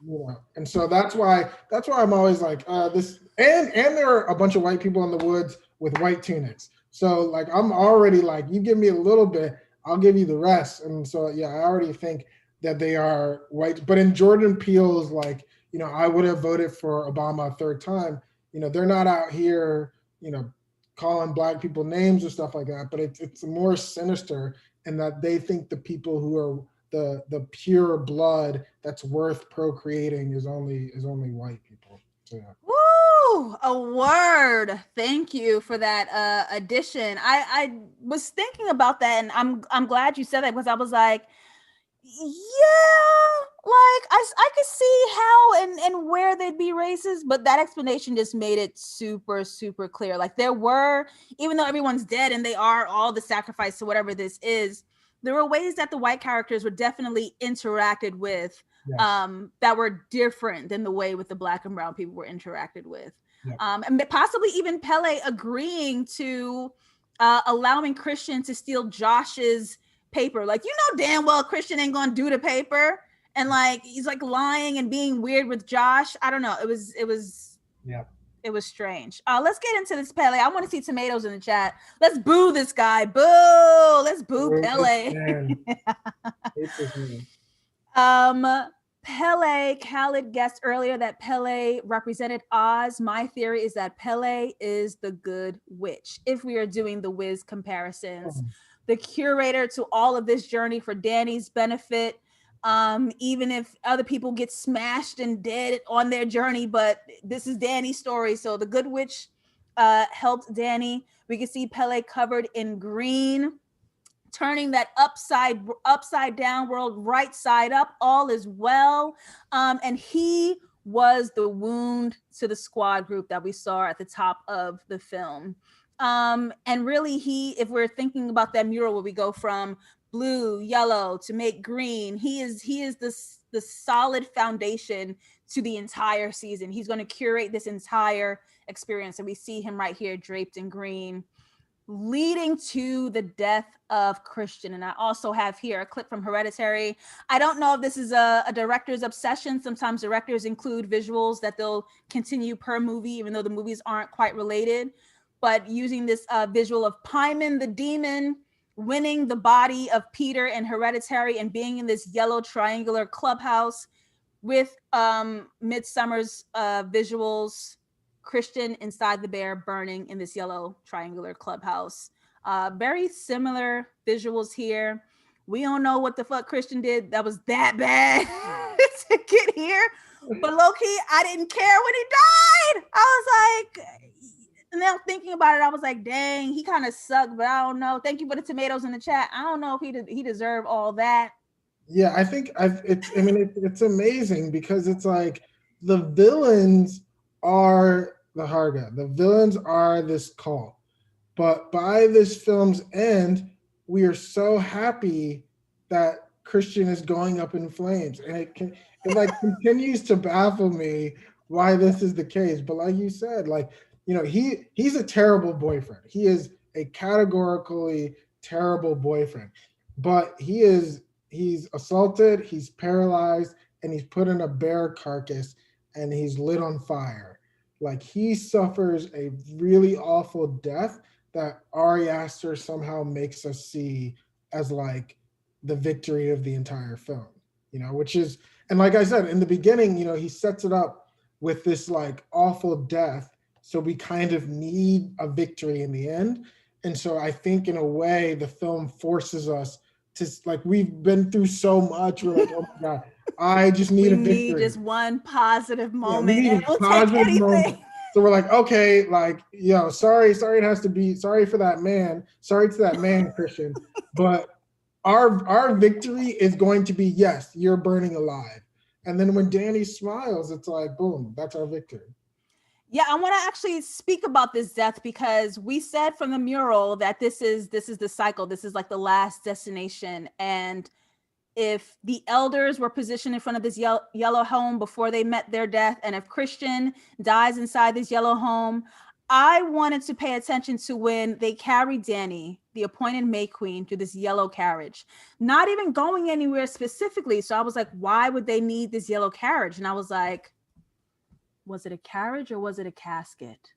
and so that's why I'm always like, this, and there are a bunch of white people in the woods with white tunics. So like, I'm already like, you give me a little bit, I'll give you the rest. And so yeah, I already think that they are white. But in Jordan Peele's like, I would have voted for Obama a third time. They're not out here, calling black people names or stuff like that. But it's more sinister in that they think the people who are the pure blood that's worth procreating is only white people. So yeah. Woo! A word. Thank you for that addition. I was thinking about that, and I'm glad you said that, because I was like, yeah, like I could see how and where they'd be racist, but that explanation just made it super super clear. Like, there were, even though everyone's dead and they are all the sacrifice to whatever this is, there were ways that the white characters were definitely interacted with, Yes. that were different than the way with the black and brown people were interacted with. Yep. And possibly even Pele agreeing to allowing Christian to steal Josh's paper. Like, damn well Christian ain't gonna do the paper, and like he's like lying and being weird with Josh. I don't know. Yeah. It was strange. Let's get into this Pele. I want to see tomatoes in the chat. Let's boo this guy. Boo. Let's boo Pele. Hate this man. Pele, Khaled guessed earlier that Pele represented Oz. My theory is that Pele is the good witch, if we are doing the Wiz comparisons. The curator to all of this journey for Danny's benefit, even if other people get smashed and dead on their journey, but this is Danny's story. So the good witch helped Danny. We can see Pele covered in green, turning that upside down world right side up. All is well. And he was the wound to the squad group that we saw at the top of the film. And really, if we're thinking about that mural where we go from blue, yellow to make green, he is the solid foundation to the entire season. He's going to curate this entire experience, and we see him right here draped in green, leading to the death of Christian. And I also have here a clip from Hereditary. I don't know if this is a director's obsession. Sometimes directors include visuals that they'll continue per movie, even though the movies aren't quite related. But using this visual of Paimon the demon winning the body of Peter in Hereditary and being in this yellow triangular clubhouse with Midsommar's visuals, Christian inside the bear burning in this yellow triangular clubhouse. Very similar visuals here. We don't know what the fuck Christian did that was that bad to get here. But low-key, I didn't care when he died. I was like, now thinking about it, I was like, dang, he kind of sucked, but I don't know. Thank you for the tomatoes in the chat. I don't know if he deserved all that. Yeah, I think it's amazing because it's like the villains are the Harga. The villains are this cult. But by this film's end, we are so happy that Christian is going up in flames, and it like continues to baffle me why this is the case. But like you said, like he's a terrible boyfriend. He is a categorically terrible boyfriend. But he's assaulted, he's paralyzed, and he's put in a bear carcass, and he's lit on fire. Like he suffers a really awful death that Ari Aster somehow makes us see as like the victory of the entire film, which is, and like I said in the beginning, he sets it up with this like awful death. So we kind of need a victory in the end. And so I think in a way the film forces us to, like, we've been through so much. We're like, oh my God, I just need We a need victory. just one positive Yeah, we moment need and a we'll take positive moment. anything. So we're like, okay, like, sorry, it has to be, sorry for that man, sorry to that man, Christian, but our victory is going to be, yes, you're burning alive. And then when Danny smiles, it's like, boom, that's our victory. Yeah, I want to actually speak about this death because we said from the mural that this is the cycle. This is like the last destination. And if the elders were positioned in front of this yellow home before they met their death, and if Christian dies inside this yellow home, I wanted to pay attention to when they carried Danny, the appointed May Queen, through this yellow carriage, not even going anywhere specifically. So I was like, why would they need this yellow carriage? And I was like, was it a carriage or was it a casket?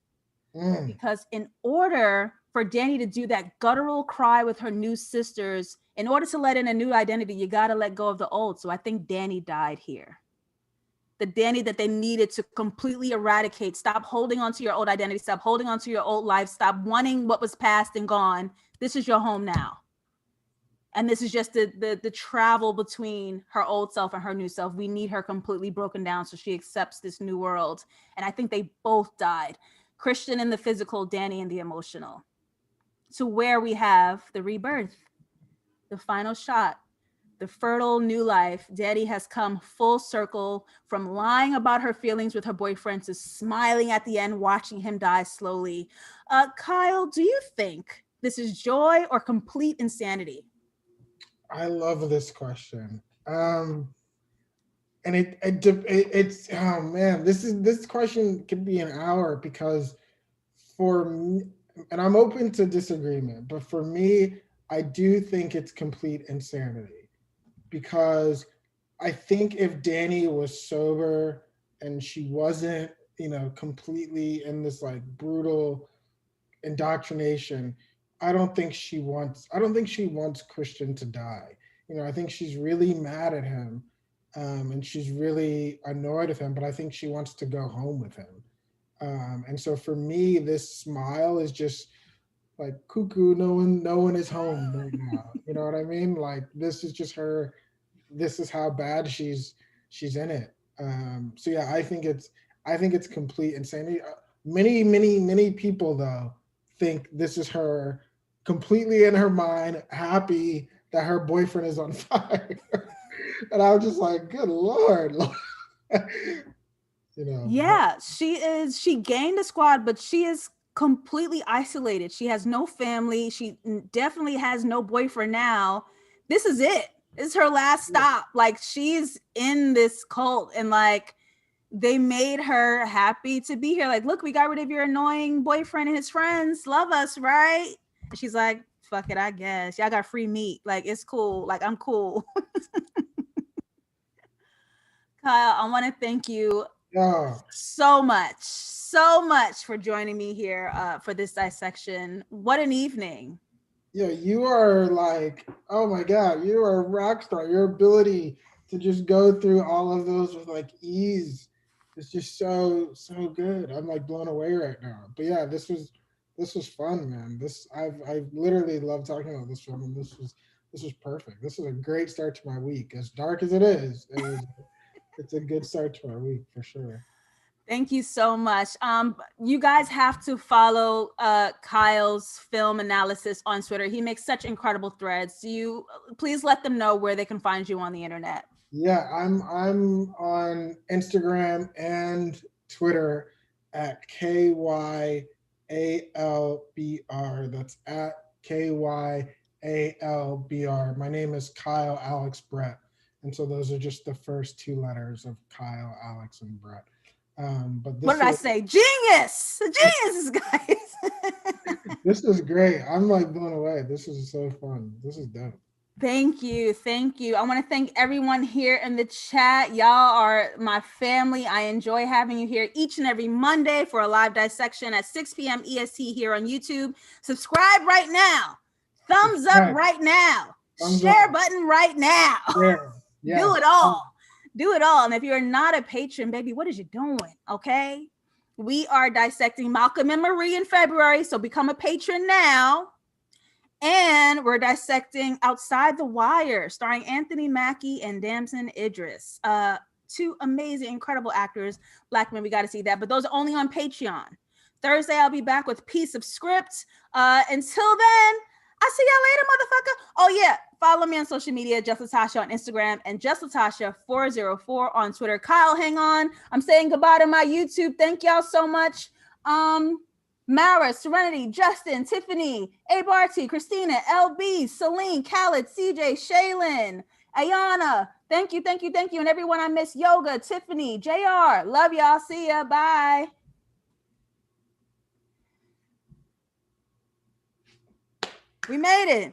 Because in order for Danny to do that guttural cry with her new sisters, in order to let in a new identity, you got to let go of the old. So I think Danny died here. The Danny that they needed to completely eradicate. Stop holding on to your old identity. Stop holding on to your old life. Stop wanting what was past and gone. This is your home now. And this is just the travel between her old self and her new self. We need her completely broken down so she accepts this new world. And I think they both died. Christian in the physical, Danny in the emotional. To where we have the rebirth, the final shot, the fertile new life. Danny has come full circle from lying about her feelings with her boyfriend to smiling at the end, watching him die slowly. Kyle, do you think this is joy or complete insanity? I love this question. And it's, oh man, this question could be an hour because for me, and I'm open to disagreement, but for me, I do think it's complete insanity because I think if Danny was sober and she wasn't, completely in this like brutal indoctrination, I don't think she wants Christian to die. I think she's really mad at him, and she's really annoyed with him, but I think she wants to go home with him. And so for me, this smile is just like cuckoo. No one is home right now. You know what I mean? Like this is just her. This is how bad she's in it. So yeah, I think it's complete insanity. Many people though think this is her completely in her mind, happy that her boyfriend is on fire. And I was just like, good lord. But Yeah, she is. She gained a squad, but she is completely isolated. She has no family. She definitely has no boyfriend now. This is it. This is her last stop. Like she's in this cult, and like they made her happy to be here. Like, look, we got rid of your annoying boyfriend and his friends. Love us, right? And she's like, fuck it, I guess. Y'all got free meat. Like, it's cool. Like, I'm cool. Kyle, I want to thank you yeah, so much for joining me here for this dissection. What an evening. yeah, you are like, oh my God, you are a rock star. Your ability to just go through all of those with like ease is just so good. I'm like blown away right now. But yeah, this was fun, man. I literally love talking about this film, and this was perfect. This is a great start to my week. As dark as it is, it's a good start to my week for sure. Thank you so much. You guys have to follow Kyle's film analysis on Twitter. He makes such incredible threads. You please let them know where they can find you on the internet. Yeah, I'm on Instagram and Twitter at KYANTH. KYALBR. That's at KYALBR. My name is Kyle Alex Brett. And so those are just the first two letters of Kyle, Alex, and Brett. But What this did I was, say? Genius! Geniuses, guys. this is great. I'm like blown away. This is so fun. This is dope. Thank you. Thank you. I want to thank everyone here in the chat. Y'all are my family. I enjoy having you here each and every Monday for a live dissection at 6 p.m. EST here on YouTube. Subscribe right now. Thumbs up right now. Share button right now. Yes. Do it all. Do it all. And if you're not a patron, baby, what is you doing? Okay. We are dissecting Malcolm and Marie in February. So become a patron now. And we're dissecting Outside the Wire, starring Anthony Mackie and Damson Idris. Two amazing, incredible actors. Black men, we got to see that. But those are only on Patreon. Thursday, I'll be back with Piece of Script. Until then, I'll see y'all later, motherfucker. Oh, yeah. Follow me on social media, JustLatasha on Instagram and JustLatasha404 on Twitter. Kyle, hang on. I'm saying goodbye to my YouTube. Thank y'all so much. Mara, Serenity, Justin, Tiffany, A. Barty, Christina, LB, Celine, Khaled, CJ, Shaylin, Ayana. Thank you. And everyone I miss, Yoga, Tiffany, JR. Love y'all. See ya. Bye. We made it.